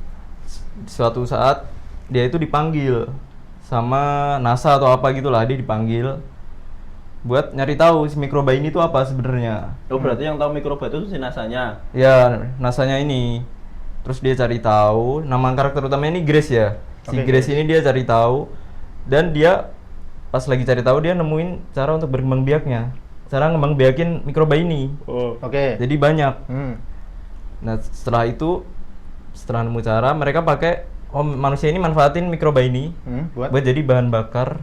C: suatu saat dia itu dipanggil sama NASA atau apa gitulah, dia dipanggil buat nyari tahu si mikroba ini tuh apa sebenarnya.
D: Oh, berarti yang tahu mikroba itu si NASA-nya.
C: Ya, NASA-nya ini. Terus dia cari tahu, nama karakter utamanya ini Grace ya. Si
B: Oke,
C: Grace ini dia cari tahu dan dia pas lagi cari tahu dia nemuin cara untuk berkembang biaknya. Cara ngembang biakin mikroba ini.
D: Oh.
B: Oke.
C: Jadi banyak. Nah, setelah nemu cara, mereka pakai manusia ini manfaatin mikroba ini
B: Buat.
C: buat jadi bahan bakar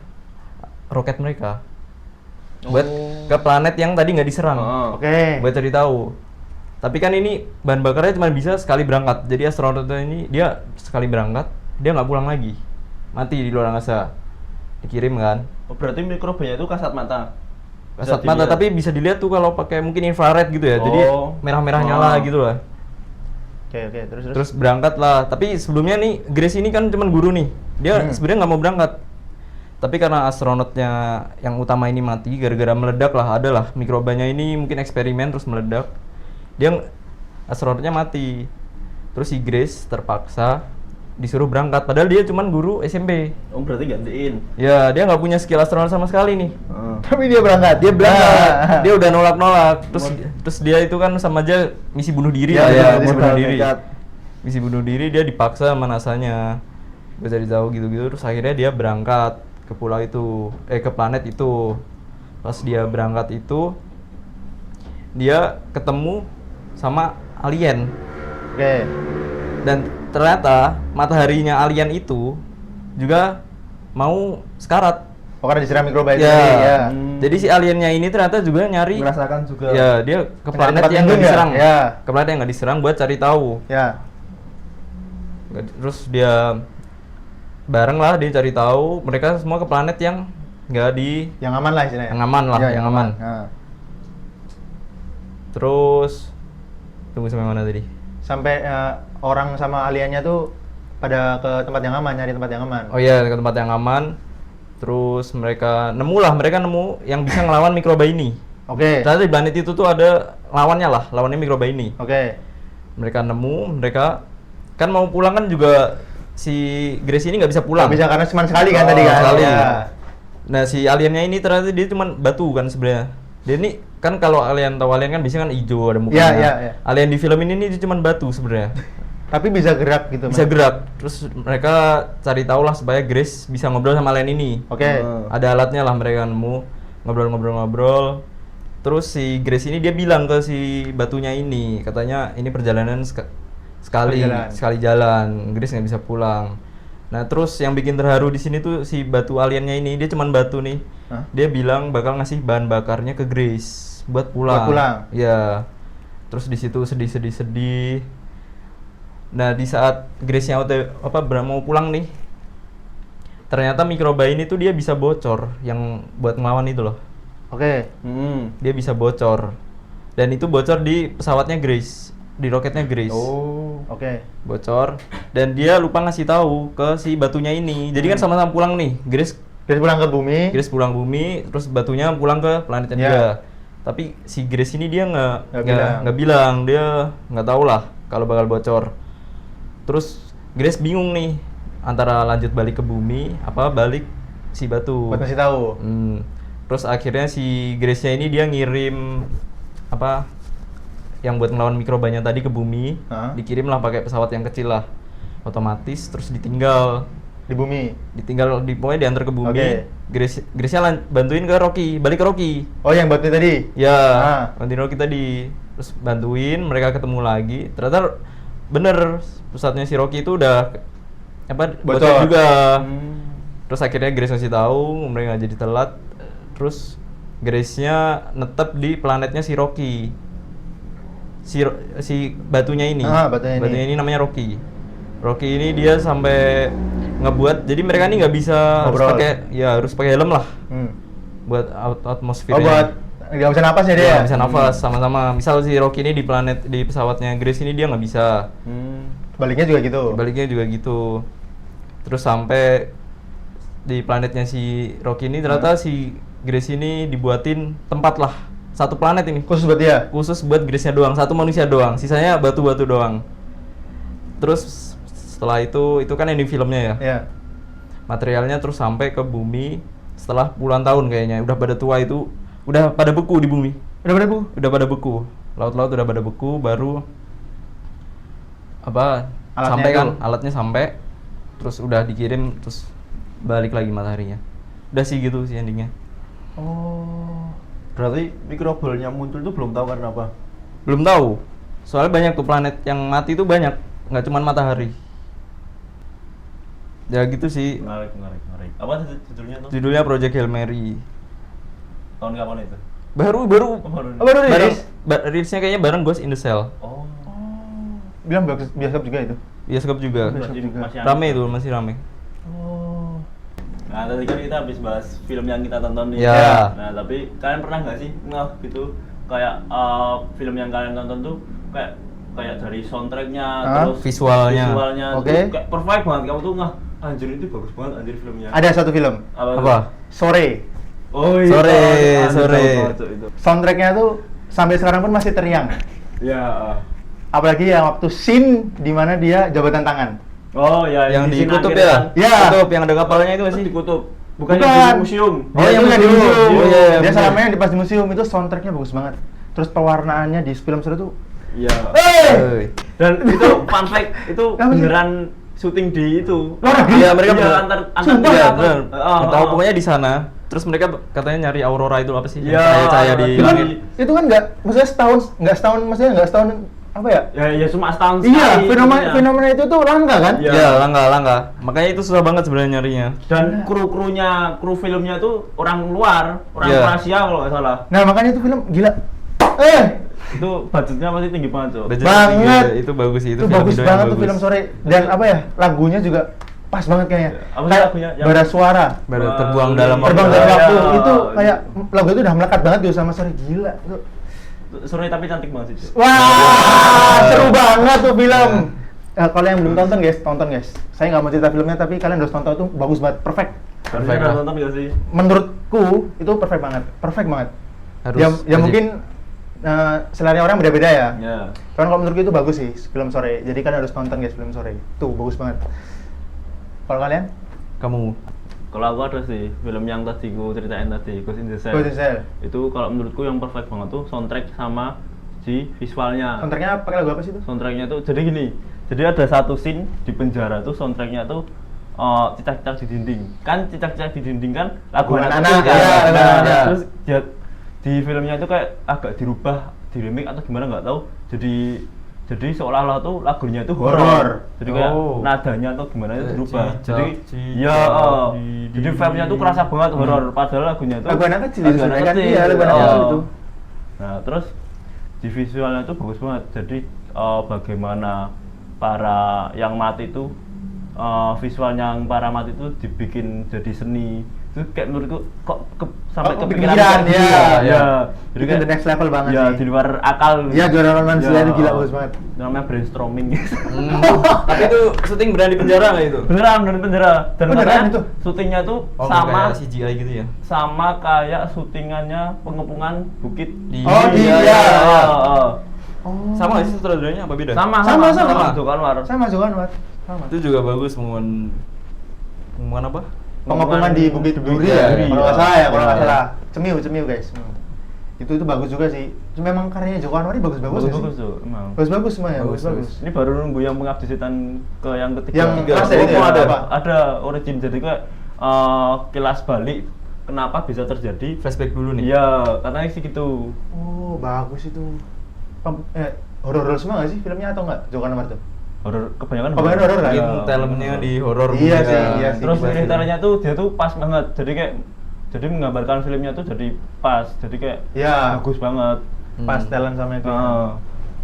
C: roket mereka. Buat ke planet yang tadi nggak diserang.
D: Oh.
B: Oke.
C: Buat cari tahu. Tapi kan ini bahan bakarnya cuma bisa sekali berangkat. Jadi astronot ini dia sekali berangkat, dia nggak pulang lagi. Mati di luar angkasa. Dikirim kan.
D: Oh, berarti mikrobanya itu kasat mata.
C: Kasat
D: Bisa
C: mata,
D: dilihat.
C: tapi bisa dilihat tuh kalau pakai mungkin infrared gitu ya. Jadi
D: Oh.
C: merah-merah
D: Oh.
C: nyala gitu lah.
B: Oke,
C: Terus berangkat lah. Tapi sebelumnya nih Grace ini kan cuman guru nih. Dia sebenarnya nggak mau berangkat. Tapi karena astronotnya yang utama ini mati gara-gara meledak lah, adalah mikrobanya ini mungkin eksperimen terus meledak. Astronotnya mati. Terus si Grace terpaksa disuruh berangkat padahal dia cuman guru SMP.
D: Oh, berarti gantiin.
C: Ya, dia nggak punya skill astronot sama sekali nih.
B: Tapi dia berangkat.
C: Dia berangkat, dia udah nolak-nolak. Terus dia itu kan sama aja misi bunuh diri
B: Ya,
C: lah
B: ya,
C: ya,
B: misi
C: bunuh
B: bunuh
C: diri.
A: nekat.
C: Misi bunuh diri dia dipaksa sama NASA-nya. Gue cari tahu gitu-gitu terus akhirnya dia berangkat ke pulau itu, ke planet itu. Pas dia berangkat itu dia ketemu sama alien.
B: Oke.
C: Dan ternyata mataharinya alien itu juga mau sekarat.
B: Oh, karena disiram mikroba itu
C: Ya.
B: tadi, ya.
C: Jadi si aliennya ini ternyata juga nyari.
A: Merasakan juga.
C: Ya, dia ke
B: Mencari
C: planet
B: tempat
C: yang nggak
B: lindung ya?
C: diserang.
B: Ya.
C: Ke planet yang nggak diserang buat cari tahu.
B: Ya.
C: Terus dia bareng lah dia cari tahu. Mereka semua ke planet yang nggak di
B: Yang aman lah istilahnya.
C: Yang aman lah,
B: Ya,
C: yang aman.
B: Nah.
C: Terus tunggu sampai mana tadi?
B: Sampai orang sama aliennya tuh pada ke tempat yang aman, nyari tempat yang aman.
C: Oh iya, ke tempat yang aman. Terus mereka nemu yang bisa ngelawan mikroba ini.
B: Oke.
C: Ternyata di planet itu tuh ada lawannya mikroba ini.
B: Oke.
C: Mereka kan mau pulang kan juga si Grace ini nggak bisa pulang.
B: Nggak bisa karena cuma sekali kan
C: Oh,
B: tadi kan.
C: sekali.
B: Ya.
C: Nah si aliennya ini ternyata dia cuma batu kan sebenarnya. Dia ini kan kalau alien kan biasanya kan hijau ada mukanya.
B: Iya, iya.
C: Alien di film ini dia cuma batu sebenarnya.
B: Tapi bisa gerak gitu.
C: Bisa
B: Mas.
C: gerak. Terus mereka cari tahu lah supaya Grace bisa ngobrol sama alien ini.
B: Oke.
C: Ada alatnya lah mereka nemu ngobrol-ngobrol. Terus si Grace ini dia bilang ke si batunya ini, katanya ini perjalanan sekali jalan. Grace nggak bisa pulang. Nah terus yang bikin terharu di sini tuh si batu aliennya ini, dia cuman batu nih.
B: Hah?
C: Dia bilang bakal ngasih bahan bakarnya ke Grace buat pulang.
B: Buat pulang?
C: Ya. Terus di situ sedih. Nah di saat Grace-nya mau pulang nih, ternyata mikroba ini tuh dia bisa bocor yang buat ngelawan itu loh.
B: Oke.
C: Dia bisa bocor. Dan itu bocor di pesawatnya Grace, di roketnya Grace.
B: Oh. Oke.
C: Bocor dan dia lupa ngasih tahu ke si batunya ini. Jadi kan sama-sama pulang nih. Grace
B: Pulang ke bumi.
C: pulang bumi, terus batunya pulang ke planetnya
B: Ya.
C: dia. Tapi si Grace ini dia
B: Nggak
C: nggak bilang, dia nggak tahu lah kalau bakal bocor. Terus Grace bingung nih antara lanjut balik ke bumi apa balik si batu.
B: Buat ngasih tahu.
C: Terus akhirnya si Grace-nya ini dia ngirim yang buat ngelawan mikrobanya tadi ke bumi.
B: Hah?
C: Dikirim lah pakai pesawat yang kecil lah. Otomatis terus ditinggal
B: Di bumi.
C: pokoknya diantar ke bumi.
B: Oke.
C: Grace-nya bantuin ke Rocky, balik ke Rocky.
B: Oh, yang batu tadi.
C: Ya,
B: Ah.
C: bantuin Rocky tadi. Terus bantuin, mereka ketemu lagi. Ternyata bener pesawatnya si Rocky itu udah bocor
B: Bocor.
C: juga. Terus akhirnya Grace ngasih tahu, mereka nggak jadi telat. Terus Grace-nya netep di planetnya si Rocky. Si batunya ini.
B: Batunya ini.
C: Namanya Rocky. Rocky ini dia sampai ngebuat, jadi mereka ini nggak bisa
B: Ngobrol.
C: harus pakai helm lah
B: Hmm.
C: buat atmosfer.
B: Oh, buat nggak bisa napas ya dia?
C: Nggak bisa nafas sama-sama. Misal si Rocky ini di pesawatnya Grace ini dia nggak bisa.
B: Baliknya juga gitu.
C: Baliknya juga gitu. Terus sampai di planetnya si Rocky ini ternyata si Grace ini dibuatin tempat lah. Satu planet ini
B: Khusus buat dia.
C: khusus buat Grace-nya doang, satu manusia doang. Sisanya batu-batu doang. Terus setelah itu kan yang di filmnya ya.
B: Iya.
C: Materialnya terus sampai ke bumi setelah puluhan tahun kayaknya. Udah pada tua itu, udah pada beku di bumi.
B: Udah pada bu?
C: Udah pada beku. Laut-laut udah pada beku, baru
B: Alatnya
C: sampai kan,
B: itu.
C: alatnya sampai, terus udah dikirim, terus balik lagi mataharinya. Udah sih gitu sih endingnya.
A: Oh. Berarti mikrobolnya muncul tuh belum tahu karena apa?
C: Belum tahu. Soalnya banyak tuh planet yang mati tuh banyak, nggak cuma matahari. Ya gitu sih.
D: Menarik. Apa judulnya tuh?
C: Judulnya Project Hail Mary.
D: Tahun kapan itu?
C: Baru
B: Baru rilis?
C: rilisnya kayaknya bareng Ghost in the Shell.
D: Oh.
B: Bilang bioskop juga itu.
C: Bioskop juga.
B: Bioskop juga.
D: Masih
C: Rame itu, masih rame.
B: Oh.
D: Nah, tadi kan kita habis bahas film yang kita tonton nih.
C: Ya.
D: Nah, tapi kalian pernah nggak sih gitu kayak film yang kalian tonton tuh kayak dari soundtracknya terus
C: Visualnya.
B: Oke.
D: tuh kayak perfect banget, kamu tuh anjir itu bagus banget anjir filmnya.
B: Ada satu film,
C: Apa?
B: Sore.
D: Oh iya.
C: Sore,
D: Aduh,
C: Sore.
D: tahu banget itu.
B: Soundtracknya tuh sampai sekarang pun masih teriang.
D: Ya.
B: Apalagi yang waktu scene di mana dia jabatan tangan.
D: Oh ya,
C: Yang di
D: scene
C: kutub
D: akhir
C: ya?
D: kan.
B: Ya.
C: Kutub yang ada kapalnya itu
D: Masih
C: sih.
D: di kutub. Bukan yang di museum.
C: Oh,
B: Dia
C: yang
B: tuh yang di
C: museum.
B: museum.
C: Oh, iya, iya,
B: Dia
C: bener.
B: selama yang di pas di museum itu soundtracknya bagus banget. Terus pewarnaannya di film Sore tuh,
D: Iya.
C: Oi.
D: Dan itu fun fact, itu
B: Apa sih?
D: beneran syuting di itu.
B: Luar negeri?
C: Iya, mereka
D: Iya,
C: bener.
D: antar
B: Sumpah?
C: Iya,
D: apa?
C: bener.
D: Oh,
C: Tahu
D: oh.
C: pokoknya di sana. Terus mereka katanya nyari aurora itu apa sih?
D: Iya,
C: Cahaya-cahaya di
D: itu
B: itu kan,
C: langit.
B: itu kan maksudnya nggak setahun apa ya?
D: Ya cuma setahun
B: Iya,
D: sekali.
B: fenomena itu tuh langka kan?
D: Iya.
C: Iya, langka. Makanya itu susah banget sebenarnya nyarinya.
D: Dan kru filmnya tuh orang luar, orang
C: Iya.
D: Kroasia kalau nggak salah.
B: Nah makanya itu film gila.
D: Itu budgetnya pasti tinggi banget, Cok.
C: Budget
B: Banget.
C: tinggi, itu bagus sih,
B: Itu
C: film
B: bagus
C: videonya
B: banget tuh
C: bagus.
B: film Sore, dan apa ya, lagunya juga pas banget kayaknya.
D: Apa sih
B: Kayak
D: lagunya? Yang-
B: Bara Suara,
C: Baru
D: Wah,
C: terbuang dalam
B: Terbang
D: Iya,
B: dari
D: iya.
B: Waktu, itu kayak lagu itu udah melekat banget tuh sama Sore, gila. Itu.
D: Sore tapi cantik banget sih, Cok.
B: Wah, seru banget tuh film. Kalau yang belum tonton guys. Saya nggak mau cerita filmnya, tapi kalian harus tonton, itu bagus banget, perfect.
D: Harusnya
C: lah.
D: udah nonton nggak sih?
B: Menurutku itu perfect banget.
C: Harus
B: Ya
C: wajib.
B: mungkin selera orang beda-beda ya.
D: Ya.
B: Cuman kalau menurutku itu bagus sih film Sore. Jadi kalian harus nonton guys film Sore. Tuh bagus banget. Kalau kalian?
C: Kamu
D: Kalau aku ada sih film yang tadi ku ceritain tadi, Ghost in the Shell.
B: Ghost in the Shell.
D: Itu kalau menurutku yang perfect banget tuh soundtrack sama si visualnya.
B: Soundtracknya pakai lagu apa sih itu?
D: Soundtracknya tuh jadi gini. Jadi ada satu scene di penjara tuh soundtracknya tuh cicak-cicak di dinding. Kan cicak-cicak di dinding kan lagu
B: Lagu
D: anak
B: anak-anak,
D: kecil kan.
B: iya,
D: Nah,
B: benar.
D: terus dia di filmnya itu kayak agak dirubah, di remake atau gimana nggak tahu. Jadi seolah-olah tuh lagunya itu
B: Horor.
D: horor. Jadi kayak
C: Oh.
D: nadanya atau gimana itu berubah.
C: Cicak,
D: Jadi
C: cicak
D: ya
C: di
D: jadi vibe-nya tuh kerasa banget horor padahal lagunya tuh
B: Lagu anak kecil itu
D: lagu anak
B: sebenarnya kan?
D: kecil.
B: Iya, lagu anak kecil itu.
D: Nah, terus di visualnya tuh bagus banget. Jadi bagaimana para yang mati itu visualnya yang para mati itu dibikin jadi seni. Itu kayak menurutku kok sampai
B: Oh,
D: kepikiran
B: kepikiran,
D: kayak
B: ya.
D: gitu.
C: Ya.
D: Jadi
B: Itu the next level banget
D: ya,
B: sih.
D: di luar akal.
B: Iya, di luar manusia itu gila, bagus banget.
D: Namanya brainstorming.
C: Tapi itu syuting beneran di penjara nggak itu?
D: Beneran penjara. Dan
B: Beneran
D: katanya
B: itu?
D: syutingnya tuh
C: Oh,
D: sama
C: kayak CGI gitu ya?
D: sama kayak syutingannya pengepungan bukit
B: Oh, iya.
C: Sama nggak sih sutradaranya apa beda?
B: Sama.
D: Joko Anwar.
B: Sama juga Anwar. Sama.
C: Itu juga bagus pengumuman apa?
B: Pengepungan di Bukit Duri
C: Iya,
B: ya,
C: Duri,
B: kalau nggak
C: ya.
B: salah ya, kalau nggak
C: Iya.
B: salah. Cemiu guys. Itu bagus juga sih. Cuma memang karyanya Joko Anwar ini bagus-bagus nggak
D: Bagus
B: sih?
D: tuh, emang.
B: Bagus-bagus semua ya,
C: Bagus,
B: bagus-bagus.
D: Ini baru nunggu yang Pengabdi Setan ke yang ketiga.
B: Yang
C: Tiga.
B: kelas itu
C: Oh,
B: ya,
C: ada.
B: apa?
D: Ada origin, jadi kayak kilas balik kenapa bisa terjadi.
C: Flashback dulu nih.
D: Iya, katanya sih gitu.
B: Oh, bagus itu. Horor-horor semua nggak sih filmnya atau nggak? Joko Anwar tuh?
D: Horor kebanyakan.
B: Kebanyakan horor kan?
C: Mungkin
D: Iya.
C: talentnya di horor
B: Iya
C: juga.
B: sih, iya sih.
D: Terus
B: Iya.
D: ceritanya tuh dia tuh pas banget. Jadi menggambarkan filmnya tuh jadi pas. Jadi kayak
B: Iya.
D: bagus banget.
B: Pas talent sama itu.
D: Heeh.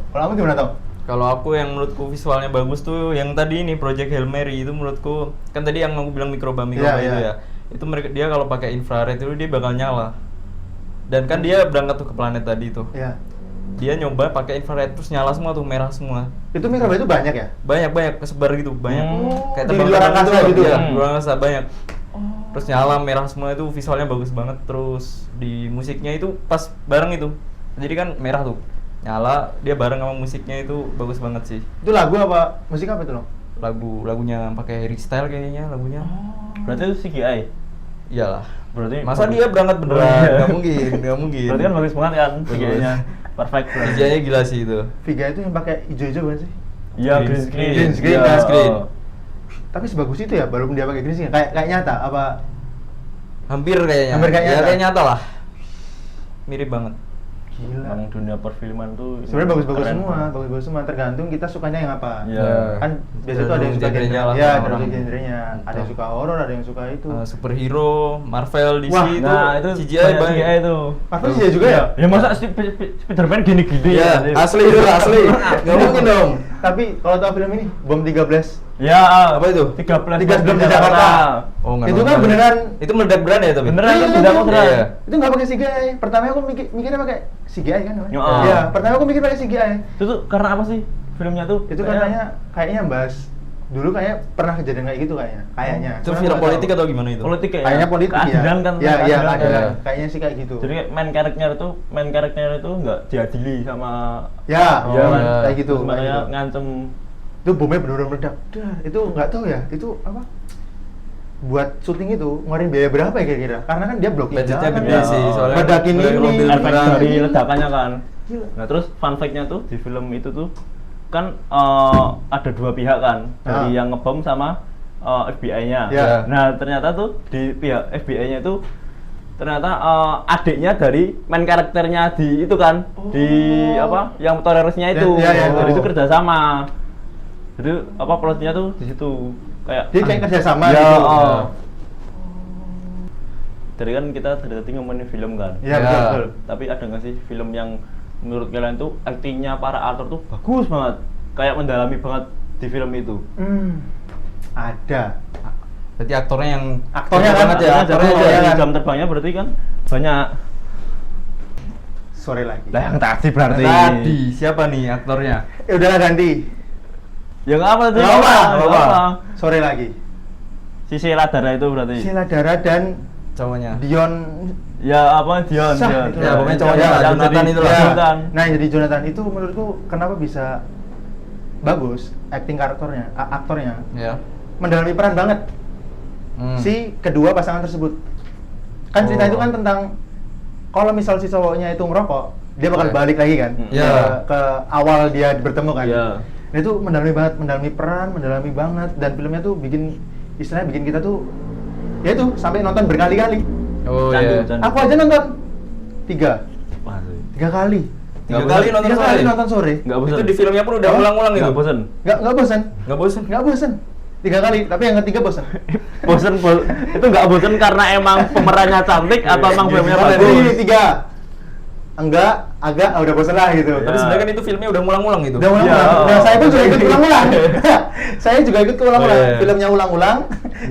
B: Kalau kamu gimana tau?
C: Kalau aku yang menurutku visualnya bagus tuh yang tadi ini Project Hail Mary itu menurutku kan tadi yang aku bilang mikroba
B: Iya,
C: itu
B: iya.
C: ya. Itu mereka dia kalau pakai infrared itu dia bakal nyala. Dan kan dia berangkat tuh ke planet tadi tuh.
B: Iya.
C: Dia nyoba pakai infrared terus nyala semua tuh merah semua.
B: Itu mikroba itu banyak ya?
C: Banyak kesebar gitu, banyak.
B: di luar angkasa gitu
C: ya?
B: ya?
C: Di luar angkasa banyak. Terus nyala merah semua itu visualnya bagus banget. Terus di musiknya itu pas bareng itu. Jadi kan merah tuh. Nyala, dia bareng sama musiknya itu bagus banget sih.
B: Itu lagu apa? Musik apa itu loh?
C: Lagunya pakai Harry Style kayaknya lagunya.
D: Berarti itu CGI.
C: Iyalah.
D: Berarti
C: Masa
D: bagus.
C: dia berangkat beneran?
D: Oh, iya.
C: Gak mungkin, gak mungkin.
D: Berarti kan bagus banget kan
C: Bagus.
D: CGI-nya. Perfect. berarti.
C: CGI-nya gila sih itu.
B: Viga itu yang pakai hijau-hijau bukan sih?
D: Iya,
C: Green
D: green
C: screen.
D: screen.
B: Green screen,
D: Iya,
C: green screen.
D: oh.
B: Tapi sebagus itu ya, walaupun dia pakai green screen. Kayak nyata apa?
C: Hampir kayaknya.
B: Hampir kayak
C: ya,
B: nyata.
C: kayak nyata lah. Mirip banget.
B: Gila.
D: Emang dunia perfilman tuh
B: Sebenarnya bagus-bagus
D: keren
B: semua,
D: banget.
B: bagus-bagus semua. Tergantung kita sukanya yang apa.
D: Iya.
B: Kan biasanya tuh ada yang suka
C: Genrenya
B: genre,
C: lah,
B: ya
C: orang-orang.
B: dari genrenya. Ada yang suka horor, ada yang suka itu.
C: Superhero, Marvel, DC
B: Wah,
C: itu,
D: Nah, itu
C: CGI
D: banyak
C: banyak.
D: CGI itu.
B: Marvel sih juga ya?
D: Ya masa Spider-Man gini-gini
C: Iya,
D: ya?
C: asli itu asli. Gak mungkin dong.
B: Tapi kalau tahu film ini, Bom 13
D: Ya,
C: Apa itu?
D: 13
B: 13 bom di Jakarta.
C: Oh, nggak
B: Itu
C: nonton.
B: kan beneran
C: Itu meledak beneran ya tapi?
D: Beneran itu
B: Iya,
D: tidak
B: iya,
D: beneran.
C: iya.
B: itu nggak pakai CGI. Pertama aku mikirnya pakai CGI kan namanya.
D: Iya.
B: Iya, pertama aku mikir pakai CGI.
D: Itu tuh karena apa sih filmnya tuh?
B: Itu kayaknya bahas dulu kayak pernah kejadian kayak gitu kayaknya.
C: Itu
B: Cuman
C: film
B: nggak
C: politik
B: tahu.
C: atau gimana itu?
D: politik ya.
B: Kayaknya politik ya.
D: Keadilan kan.
B: Iya,
D: keadilan.
B: keadilan.
C: Iya.
B: Kayaknya sih kayak gitu.
D: Jadi kayak main karakternya itu nggak diadili sama
B: Ya,
D: Iya, kan?
B: kayak gitu.
D: Terus
B: kayak
D: makanya
B: gitu.
D: ngancem.
B: Itu bomnya bener-bener meledak. Dah, itu nggak tahu ya. Itu apa? Buat syuting itu ngeluarin biaya berapa ya kira-kira? Karena kan dia blocking
C: Budgetnya
B: jalan,
C: gede
B: ya.
C: sih, soalnya
B: Ledakin
C: pakai
B: ini,
C: mobil
D: Efek
C: beneran.
D: dari ledakannya kan.
B: Gila.
D: Nah terus fun fact-nya tuh di film itu tuh kan ada dua pihak kan, dari yang ngebom sama FBI-nya.
B: Ya.
D: Nah ternyata tuh di pihak FBI-nya itu ternyata adiknya dari main karakternya di itu kan, di apa yang terorisnya itu.
B: Ya.
D: Jadi itu kerjasama. Jadi apa plotnya tuh di situ kayak
B: Dia kayak kerjasama
D: ya,
B: gitu.
D: Dari kan kita dari tadi ngomongin film kan.
B: Iya,
C: Ya.
B: betul.
D: Tapi ada nggak sih film yang menurut kalian tuh aktingnya para aktor tuh bagus banget, kayak mendalami banget di film itu?
B: Ada.
C: Berarti aktornya yang
B: Aktornya
C: jago
B: kan,
C: banget ya,
B: aktornya
C: aktornya
B: jago
C: aja.
B: banget.
D: jam terbangnya berarti kan banyak.
B: Sore lagi.
D: Lah yang tadi berarti.
C: Tadi siapa nih aktornya?
B: Udahlah ganti.
D: Ya nggak apa tuh?
B: Nggak apa,
D: nggak
B: nggak apa. Sore lagi.
D: Si Sheila Dara itu berarti.
B: Sheila Dara dan
C: Cowoknya.
B: Dion.
D: Ya apa Dion?
B: Sah,
D: Dion.
B: itu
C: Ya,
B: lah.
C: pokoknya
B: Yang
C: cowoknya lah,
B: jadi-
C: Jonathan itu lah.
B: Ya.
D: Jonathan.
B: Nah, yang jadi Jonathan itu menurutku kenapa bisa bagus acting karakternya, aktornya.
C: Ya.
B: Mendalami peran banget. Si kedua pasangan tersebut. Kan cerita
C: Oh.
B: itu kan tentang kalau misal si cowoknya itu ngerokok, dia bakal
C: Oke.
B: balik lagi kan
C: Iya.
B: ke awal dia bertemu kan.
D: Iya.
B: Nah, itu mendalami banget, mendalami peran, mendalami banget, dan filmnya tuh istilahnya bikin kita tuh ya itu sampai nonton berkali-kali.
C: Oh
D: Candu,
C: iya.
D: candu.
B: Aku aja nonton tiga kali.
C: Tiga kali nonton
B: Tiga
C: sore.
B: kali nonton sore.
D: Nggak bosan.
C: Itu di filmnya pun udah
B: Hah?
C: ulang-ulang itu.
D: Nggak bosan.
B: Nggak bosan.
C: Nggak bosan.
B: Nggak bosan. 3 kali, tapi yang ketiga bosan.
D: Itu nggak bosan karena emang pemerannya cantik atau emang filmnya
B: Gimana
D: bagus?
B: nih, 3. Enggak, udah bosan lah gitu.
C: Tapi sebenarnya kan itu filmnya udah ulang-ulang itu.
B: Udah ulang-ulang.
D: Ya.
B: Nah, saya pun juga ikut ulang-ulang. Saya juga ikut ulang-ulang.
C: Oh, iya.
B: Filmnya ulang-ulang,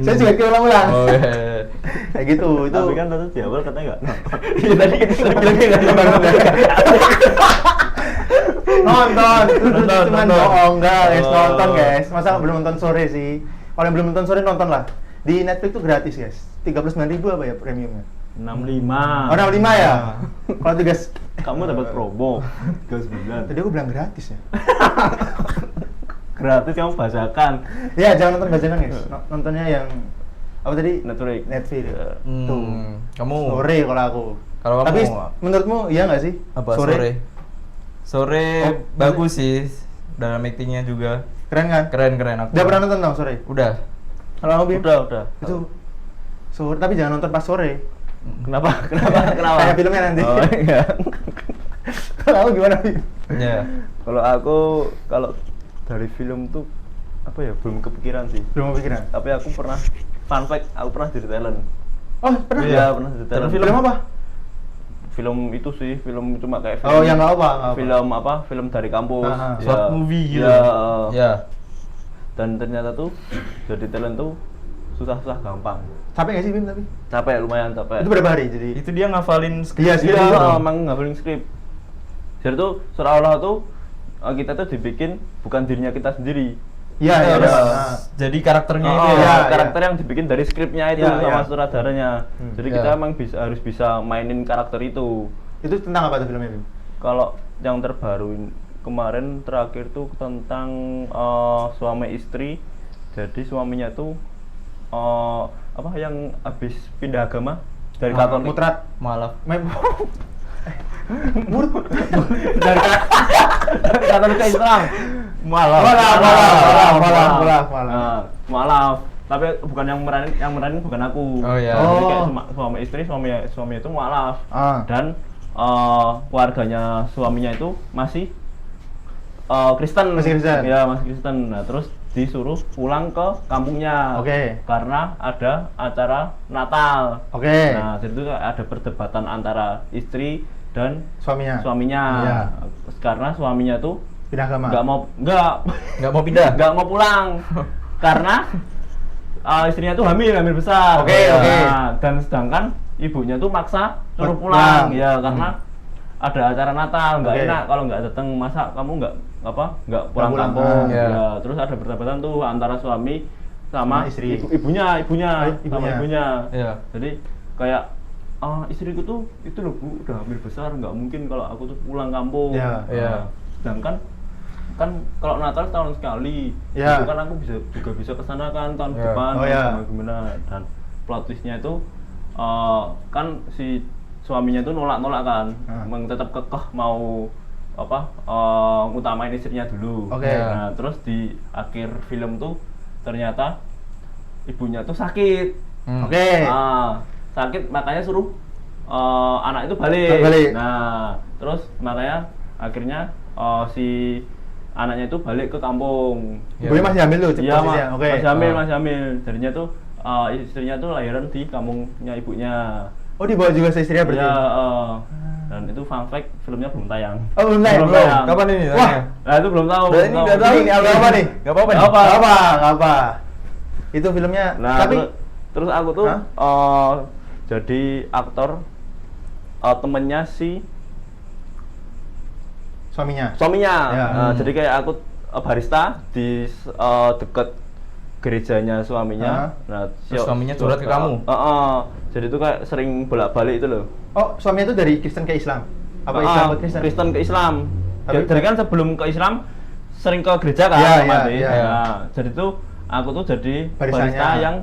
B: saya juga ikut ulang-ulang.
C: Oh iya.
B: Kayak gitu, itu.
D: Tapi kan tadi di awal katanya nggak nonton.
C: Iya tadi kita udah bilangnya nggak nonton.
B: Nonton, itu cuma
D: nonton.
B: bohong, enggak guys,
D: Oh.
B: nonton guys. Masa belum nonton sore sih? Kalau yang belum nonton sore nonton lah. Di Netflix tuh gratis guys. 39.000 apa ya premiumnya?
D: 65.
B: Oh, 65 ya? Kalau 3
D: Kamu dapat promo 39.
B: Tadi aku bilang gratis ya.
D: Gratis kamu bacakan.
B: Ya, jangan nonton bajakan guys. Nontonnya yang apa tadi?
D: Netflix.
B: Netflix.
D: Ya.
B: Tuh.
C: Kamu
B: Sore kalau aku.
C: Kalau kamu
B: Tapi menurutmu iya nggak sih?
C: apa sore? Sore
B: Oh,
C: bagus sih dalam actingnya juga.
B: Keren kan?
C: Keren aku.
B: Udah pernah nonton dong sore?
C: Udah.
B: Kalau kamu Bim?
D: Udah.
B: Itu sore, tapi jangan nonton pas sore.
D: Kenapa? Kenapa?
B: Kayak filmnya nanti.
D: Oh iya.
B: Kalau aku gimana Bim?
C: Ya.
D: Kalau aku dari film tuh apa ya belum kepikiran sih.
B: Belum kepikiran.
D: Tapi aku pernah fun fact, aku pernah jadi talent.
B: Oh, pernah?
D: Iya, pernah jadi talent.
B: Film apa?
D: Film itu sih, film cuma kayak film.
B: Oh, yang nggak apa, nggak apa.
D: Film apa? Film dari kampus.
B: Ah,
D: Ya.
C: short movie gitu.
D: Ya.
C: Ya.
D: Dan ternyata tuh jadi talent tuh susah-susah gampang.
B: Capek nggak sih Bim tapi?
D: Capek, lumayan capek.
B: Itu berapa hari jadi?
C: Itu dia ngafalin skrip.
B: Iya,
D: Iya,
B: gitu.
D: emang ngafalin skrip. Jadi tuh seolah-olah tuh kita tuh dibikin bukan dirinya kita sendiri.
B: Iya, iya.
C: Terus
B: Nah.
C: jadi karakternya itu
D: Oh,
C: ya.
B: iya.
D: karakter yang dibikin dari skripnya itu
B: Iya,
D: sama
B: iya.
D: sutradaranya. Jadi
C: Iya.
D: kita emang harus bisa mainin karakter itu.
B: Itu tentang apa tuh filmnya Bim?
D: Kalau yang terbaru kemarin terakhir tuh tentang suami istri. Jadi suaminya tuh apa yang habis pindah agama dari Katolik.
B: Mutrat.
C: Malah.
D: Dari Katolik ke Islam.
C: Malah.
D: Nah, maaf. Tapi bukan yang meranin bukan aku.
C: Oh, iya.
D: Jadi kayak
B: Oh.
D: suami istri, suami itu maaf.
B: Ah.
D: Dan keluarganya suaminya itu masih Kristen.
B: Masih Kristen.
D: Ya, masih Kristen. Nah, terus disuruh pulang ke kampungnya.
B: Oke.
D: Karena ada acara Natal.
B: Oke.
D: Nah, jadi itu ada perdebatan antara istri dan
B: Suaminya.
D: suaminya.
B: Iya.
D: Karena suaminya tuh
B: Pindah agama.
D: nggak mau
C: Nggak mau pindah.
D: nggak mau pulang. karena istrinya tuh hamil besar.
B: Oke.
D: Dan sedangkan ibunya tuh maksa suruh
B: Pulang.
D: pulang ya karena ada acara Natal, nggak
B: Oke.
D: enak kalau nggak datang, masa kamu nggak pulang
B: pulang.
D: kampung.
C: Iya.
D: Ya, terus ada perdebatan tuh antara suami sama
B: Istri.
D: ibunya sama
B: ibunya.
D: ibunya.
C: Iya.
D: Jadi kayak istriku tuh itu loh Bu, udah hamil besar, nggak mungkin kalau aku tuh pulang kampung.
B: Iya.
C: Iya.
D: Sedangkan kan kalau Natal tahun sekali,
B: Iya.
D: itu kan aku juga bisa kesana kan tahun
C: Iya.
D: depan,
B: Oh, iya.
D: gimana. Dan plot twistnya itu kan si suaminya itu nolak kan, memang tetap kekeh mau ngutamain istrinya dulu.
B: Oke.
D: Nah terus di akhir film tuh ternyata ibunya tuh sakit.
B: Oke.
D: Sakit makanya suruh anak itu balik.
B: Balik.
D: Nah, terus makanya akhirnya si anaknya itu balik ke kampung.
B: Ibunya masih hamil tuh
D: Iya,
B: posisinya. Oke.
D: masih hamil. Jadinya tuh istrinya tuh lahiran di kampungnya ibunya.
B: Oh, dibawa juga se istrinya berarti.
D: Iya, dan itu fun fact, filmnya belum tayang.
B: Oh, belum tayang?
D: Belum
B: Belum.
D: tayang.
C: Kapan ini?
B: Wah.
C: tayangnya?
D: Nah, itu belum tahu.
C: Berarti ini nggak tahu
B: Ini apa nih?
C: Gak apa-apa nih.
D: Nggak apa.
B: Nggak apa. Itu filmnya.
D: Nah,
B: Tapi
D: terus aku tuh
B: Hah?
D: jadi aktor temennya si
B: suaminya. Ya.
D: Jadi kayak aku barista di deket gerejanya suaminya. Nah,
C: Terus suaminya curhat ke kamu?
D: Jadi itu kayak sering bolak-balik itu loh.
B: Oh, suaminya itu dari Kristen ke Islam. Apa Islam ke Kristen?
D: Kristen ke Islam.
B: Tapi-
D: Jadi kan sebelum ke Islam sering ke gereja kan,
B: Iya,
D: otomatis.
B: iya.
D: Nah, jadi tuh aku tuh jadi
B: Barisanya.
D: barista yang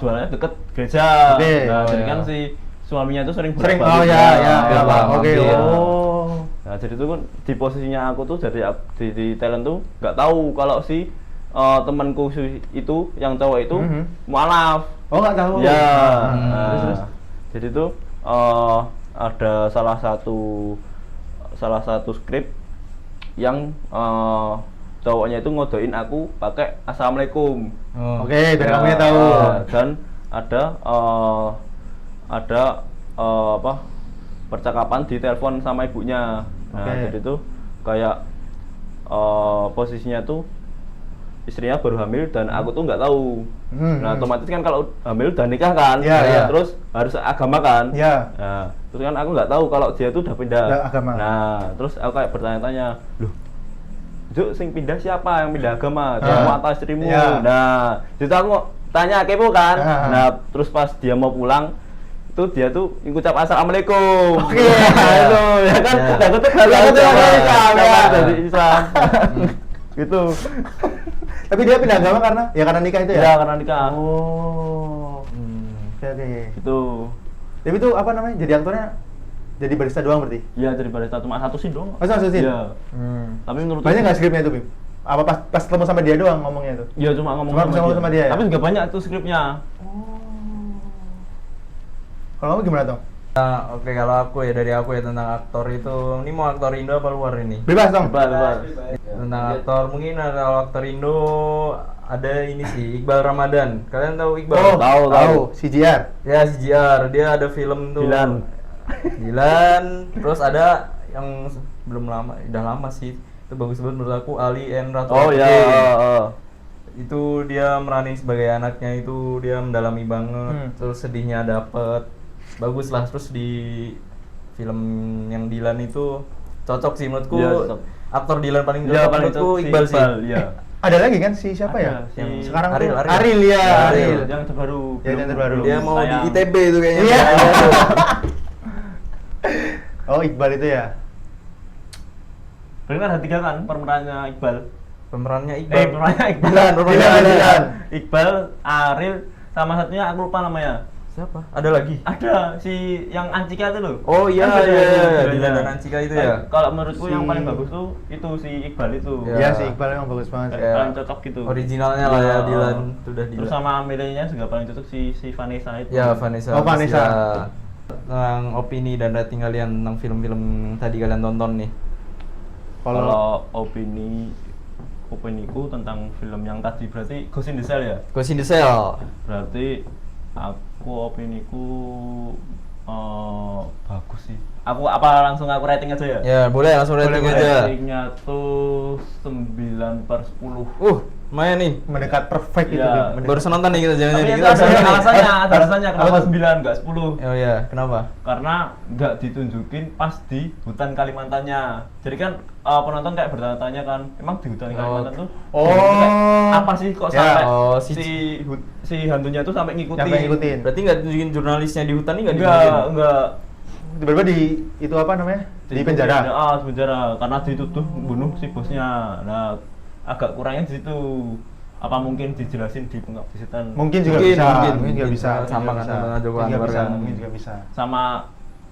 D: jualannya deket gereja.
B: Oke.
D: Nah,
C: Oh,
D: jadi
C: iya.
D: kan si suaminya tuh sering
B: Sering.
D: bolak-balik.
B: Oh ya, ya.
C: Iya,
B: Apa?
C: Bang.
B: Oke.
C: Mampir.
B: Oh.
D: Nah, jadi itu kan di posisinya aku tuh jadi di talent tuh nggak tahu kalau si temanku itu yang cowok itu mualaf.
B: Oh, nggak tahu.
D: Ya.
B: Terus terus.
D: Jadi tuh ada salah satu skrip yang cowoknya itu ngodoin aku pakai assalamualaikum.
C: Oh.
B: Oke, biar kamu tahu.
D: Dan ada percakapan di telepon sama ibunya. Nah,
B: Oke.
D: jadi tuh kayak posisinya tuh istrinya baru hamil dan aku tuh nggak tahu. Nah, otomatis kan kalau hamil udah nikah kan,
B: Iya,
D: nah,
B: iya.
D: terus harus agama kan.
B: Iya.
D: Nah, terus kan aku nggak tahu kalau dia tuh udah pindah
B: Udah agama.
D: Nah, terus aku kayak bertanya-tanya, loh, Juk, sing pindah siapa yang pindah agama?
B: Ah.
D: Kamu atau istrimu?
B: Iya.
D: Nah, itu aku tanya kepo kan.
B: Ah.
D: Nah, terus pas dia mau pulang, itu dia tuh ngucap assalamualaikum.
B: Oke.
D: Nah, itu ya kan,
C: Ya.
D: aku tuh baru
B: Aku tuh
D: Islam,
B: orang Islam, ya.
D: dari Islam. Gitu.
B: Tapi dia pindah agama karena nikah itu ya?
D: Ya, karena nikah.
B: Oh.
C: Hmm.
B: Oke, oke.
D: Gitu.
B: Tapi itu apa namanya? Jadi aktornya jadi barista doang berarti?
D: Ya, dari barista cuma satu sih dong.
B: Oh, satu sih?
D: Iya.
C: Hmm.
D: Tapi menurut
B: Banyak nggak skripnya itu, Bim? Apa pas ketemu sama dia doang ngomongnya itu?
D: Iya, cuma ngomong
B: Cuma ngomong sama dia ya?
D: Tapi juga banyak tuh skripnya.
B: Kalau kamu gimana, Tong?
C: Nah, oke, kalau aku ya, dari aku ya tentang aktor itu, ini mau aktor Indo apa luar ini?
B: Bebas, Tong?
D: Bebas.
C: Tentang aktor, mungkin kalau aktor Indo ada ini sih, Iqbal Ramadan. Kalian tahu Iqbal?
B: Oh,
D: tahu.
B: CGR.
C: Ya, CGR, dia ada film tuh.
D: Dilan.
C: Dilan, terus ada yang belum lama, udah lama sih. Itu bagus banget menurut aku, Ali and Ratu
D: Oh ya.
C: Raputi. Itu dia meranin sebagai anaknya, itu dia mendalami banget, terus sedihnya dapet, bagus lah. Terus di film yang Dilan itu cocok sih menurutku.
D: Iya, cocok.
C: Aktor Dilan paling cocok
D: Ya, paling
C: menurutku
D: cocok si
C: Iqbal sih.
D: Iya.
B: Ada lagi kan si siapa ya?
D: Ada, si
B: Yang sekarang
C: Ariel,
B: tuh
C: Ariel.
B: Ariel ya.
C: Ariel.
D: Yang terbaru.
B: Ya, yang terbaru.
C: Dia mau di
D: tayang.
C: ITB itu kayaknya.
B: Iya. Oh, Iqbal itu ya.
D: Berarti kan ada 3 kan pemerannya Iqbal.
C: Pemerannya Iqbal.
D: Pemerannya Iqbal.
B: Dilan.
D: Iqbal, Ariel, sama satunya aku lupa namanya.
C: Siapa? Ada lagi?
D: Ada si yang Ancika itu loh.
C: Oh iya,
D: Kan beda
C: iya,
D: itu
C: iya,
D: bedanya.
C: Dilan dan Ancika itu ya.
D: Kalau menurutku yang
B: Si-
D: paling bagus tuh itu si Iqbal itu.
C: Ya.
B: Iya sih, Iqbal emang bagus banget.
D: Kayak
C: Ya.
D: paling cocok gitu.
C: Originalnya lah ya,
D: Iya.
C: Dilan. Sudah
D: Terus
C: Dilan.
D: sama milenialnya juga paling cocok si Vanessa itu.
C: Ya, Vanessa.
B: Oh, Vanessa.
C: Ya. Tentang opini dan rating kalian tentang film-film yang tadi kalian tonton nih.
D: Kalau opiniku tentang film yang tadi berarti Ghost in the Shell ya.
C: Ghost in the Shell.
D: Berarti opiniku bagus sih. Langsung aku rating aja ya?
C: Ya, boleh langsung rating
B: Boleh,
C: aja.
D: Ratingnya tuh 9/10.
C: Lumayan nih.
B: mendekat perfect itu.
D: Iya.
B: Mendekat.
C: Barusan nonton nih kita jangan
D: Tapi
C: jadi
D: itu
C: kita.
D: ada alasannya, ada alasannya
B: Apa
D: kenapa
B: tuh?
D: 9 enggak 10.
C: Oh iya, kenapa?
D: Karena nggak ditunjukin pas di hutan Kalimantannya. Jadi kan penonton kayak bertanya-tanya kan, emang di hutan Kalimantan tuh
B: Oh.
D: kayak apa sih kok
B: Ya.
D: sampai
C: Oh,
D: si hantunya tuh sampai ngikutin?
B: Sampai ngikutin.
C: Berarti nggak tunjukin jurnalisnya di hutan nih nggak
D: Enggak,
C: ditunjukin?
D: enggak.
B: Tiba-tiba di itu apa namanya? Di penjara.
D: Di penjara karena dituduh bunuh si bosnya. Nah, agak kurangnya di situ. Apa mungkin dijelasin di pengabdisan?
B: Mungkin juga
C: Mungkin,
B: bisa.
C: mungkin,
B: Mungkin juga
C: mungkin.
B: bisa.
C: Sama kan,
B: mungkin juga
C: sama
B: bisa.
C: Joko
B: Mungkin juga
C: Anwar
B: bisa.
C: kan.
B: Mungkin juga bisa.
D: Sama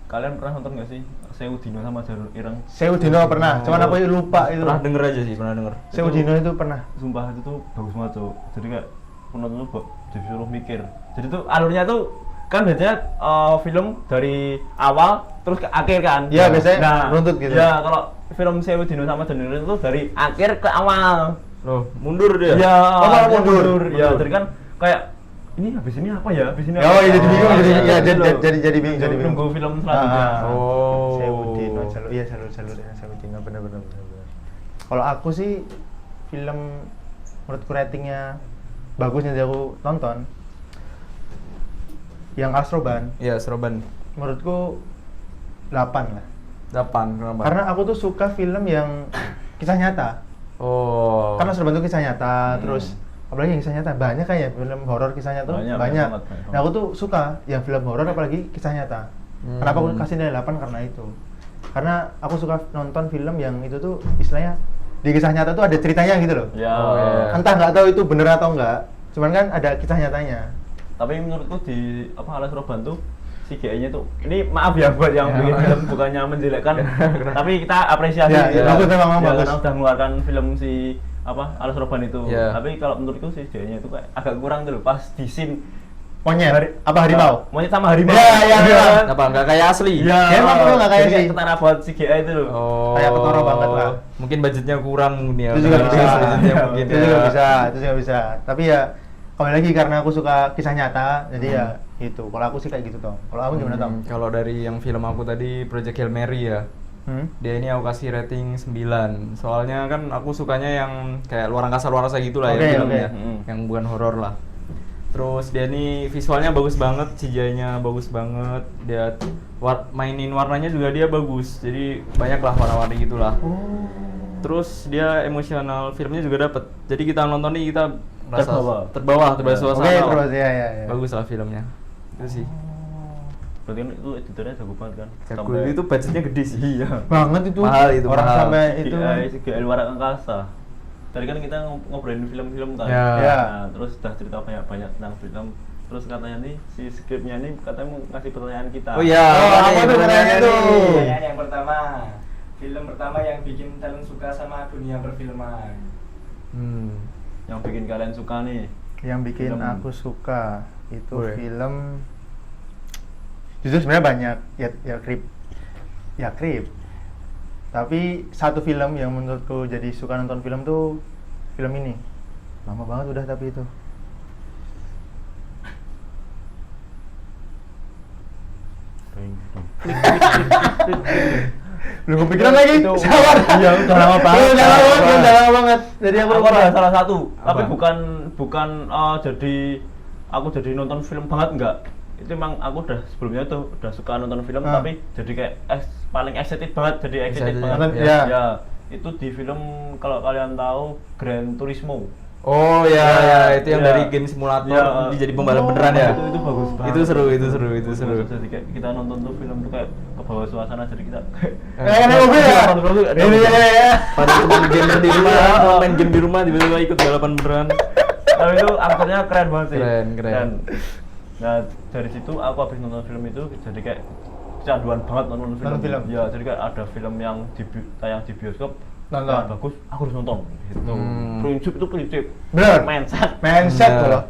D: kalian pernah nonton nggak sih Seudino sama Jalur Ireng?
B: Seudino pernah, cuman aku lupa itu.
C: Pernah denger aja sih, pernah denger.
B: Seudino itu pernah.
D: Sumpah itu tuh bagus banget tuh. Jadi kayak penonton tuh disuruh mikir. Jadi tuh alurnya tuh kan biasanya film dari awal terus ke akhir kan.
B: Iya, biasanya runtut gitu.
D: Ya kalau film Seudino sama Jalur Ireng tuh dari akhir ke awal.
C: Loh, mundur dia.
D: Ya,
B: Oh, malah
D: dia
B: mundur.
D: Ya,
B: Mundur.
D: jadi kan kayak ini habis ini apa ya? Habis ini
B: Oh,
D: apa?
B: iya, jadi bingung,
D: Ah,
B: jadi-
D: iya,
B: ya,
D: gitu loh.
B: jadi bingung, jadi bingung.
D: Nunggu film selanjutnya.
B: Ah,
C: Oh.
B: Seudino, iya jalur ya Seudino, benar. Kalau aku sih film menurutku ratingnya bagus yang aku tonton, yang Astroban,
C: Iya, Seroban.
B: menurutku 8 lah.
C: 8, kenapa?
B: Karena aku tuh suka film yang kisah nyata.
C: Oh.
B: Karena Astroban itu kisah nyata, terus apalagi yang kisah nyata banyak kan ya film horor kisah nyata tuh
D: Banyak
B: banyak.
D: banget, banyak
B: Nah aku tuh suka yang film horor apalagi kisah nyata. Kenapa aku kasih nilai 8 karena itu. Karena aku suka nonton film yang itu tuh istilahnya di kisah nyata tuh ada ceritanya gitu loh.
D: Ya.
C: Oh, iya.
B: Entah nggak tahu itu bener atau enggak, cuman kan ada kisah nyatanya.
D: Tapi menurutku di Alas Roban tuh si GI-nya tuh ini maaf ya buat yang
C: Ya.
D: bikin film bukannya menjelekkan tapi kita apresiasi
B: Ya, bagus, memang bagus.
D: karena udah mengeluarkan film si Alas Roban itu.
C: Ya.
D: Tapi kalau menurutku si GI-nya itu kayak agak kurang tuh loh, pas di scene
B: Monyet, apa harimau?
D: monyet sama harimau.
B: Ya, ya.
C: Apa nggak kayak asli?
D: Ya,
B: Ya, emang perlu nggak kayak
D: jadi
B: sih.
D: ketara buat si GI itu loh.
C: Oh.
B: Kayak Petoro banget lah.
C: Mungkin budgetnya kurang mungkin ya.
B: Itu juga
C: Karena
B: bisa,
C: budgetnya mungkin
B: itu
C: ya.
B: juga bisa, itu juga bisa. Tapi ya kembali lagi karena aku suka kisah nyata, jadi ya itu. Kalau aku sih kayak gitu Tom. Kalau kamu gimana Tom?
C: Kalau dari yang film aku tadi Project Hail Mary ya. Dia ini aku kasih rating 9. Soalnya kan aku sukanya yang kayak luar angkasa gitu lah
B: Oke,
C: ya filmnya.
D: oke.
C: Yang bukan horor lah. Terus dia ini visualnya bagus banget, CGI-nya bagus banget. Dia mainin warnanya juga dia bagus. Jadi banyak lah warna-warni gitulah. Terus dia emosional filmnya juga dapet. Jadi kita nonton nih kita merasa terbawa
B: Oke,
C: suasana.
B: terus ya.
C: Bagus lah filmnya. Itu sih.
D: Berarti kan itu editornya jago banget kan.
C: Jago itu budgetnya gede sih.
D: Iya.
B: Banget itu.
C: Mahal itu,
B: Orang
C: mahal.
B: sampai itu.
D: Si GI luar angkasa. Tadi kan kita ngobrolin film-film kan.
C: Ya.
B: Ya.
D: Nah, terus udah cerita banyak-banyak tentang film. Terus katanya nih si skripnya nih katanya mau ngasih pertanyaan kita.
C: Oh iya.
B: Oh, apa tuh pertanyaannya tuh?
E: Pertanyaan yang pertama, film pertama yang bikin kalian suka sama dunia perfilman.
D: Yang bikin kalian suka nih.
B: Yang bikin
D: Film.
B: aku suka itu
C: Boleh.
B: film jujur sebenarnya banyak ya Creep. Tapi satu film yang menurutku jadi suka nonton film tuh film ini. Lama banget udah tapi itu. Belum kepikiran lagi.
D: Itu-
B: Sabar.
D: Iya, udah lama banget.
B: Udah lama banget. Jadi aku
D: Aku
B: lupa.
D: ada salah satu, tapi
C: Apa?
D: bukan jadi aku jadi nonton film banget enggak. Itu emang aku udah sebelumnya tuh udah suka nonton film
B: Ah.
D: tapi jadi kayak paling excited banget, jadi excited
C: Excited
D: banget.
B: banget, ya.
D: Ya, itu di film kalau kalian tahu Gran Turismo.
C: Oh ya, itu yang
D: Ya.
C: dari game simulator
D: Ya.
C: jadi pembalap beneran ya.
D: Itu bagus banget.
C: Itu seru.
D: Jadi kayak kita nonton tuh film tuh kayak ke bawah suasana jadi kita
B: Ini mobil ya? Ini ya.
C: Pada main game di rumah,
D: Iya.
C: main game di rumah tiba-tiba ikut balapan beneran.
D: Tapi itu aktornya keren banget sih.
C: Keren.
D: Dan, nah dari situ aku habis nonton film itu jadi kayak kecanduan banget nonton film.
B: Nonton film?
D: Ya jadi kayak ada film yang tayang di bioskop.
B: Nonton.
D: yang bagus, aku harus nonton. Gitu. Prinsip itu prinsip.
B: Bener.
D: Mindset.
B: Mindset tuh
C: Bener.
B: loh.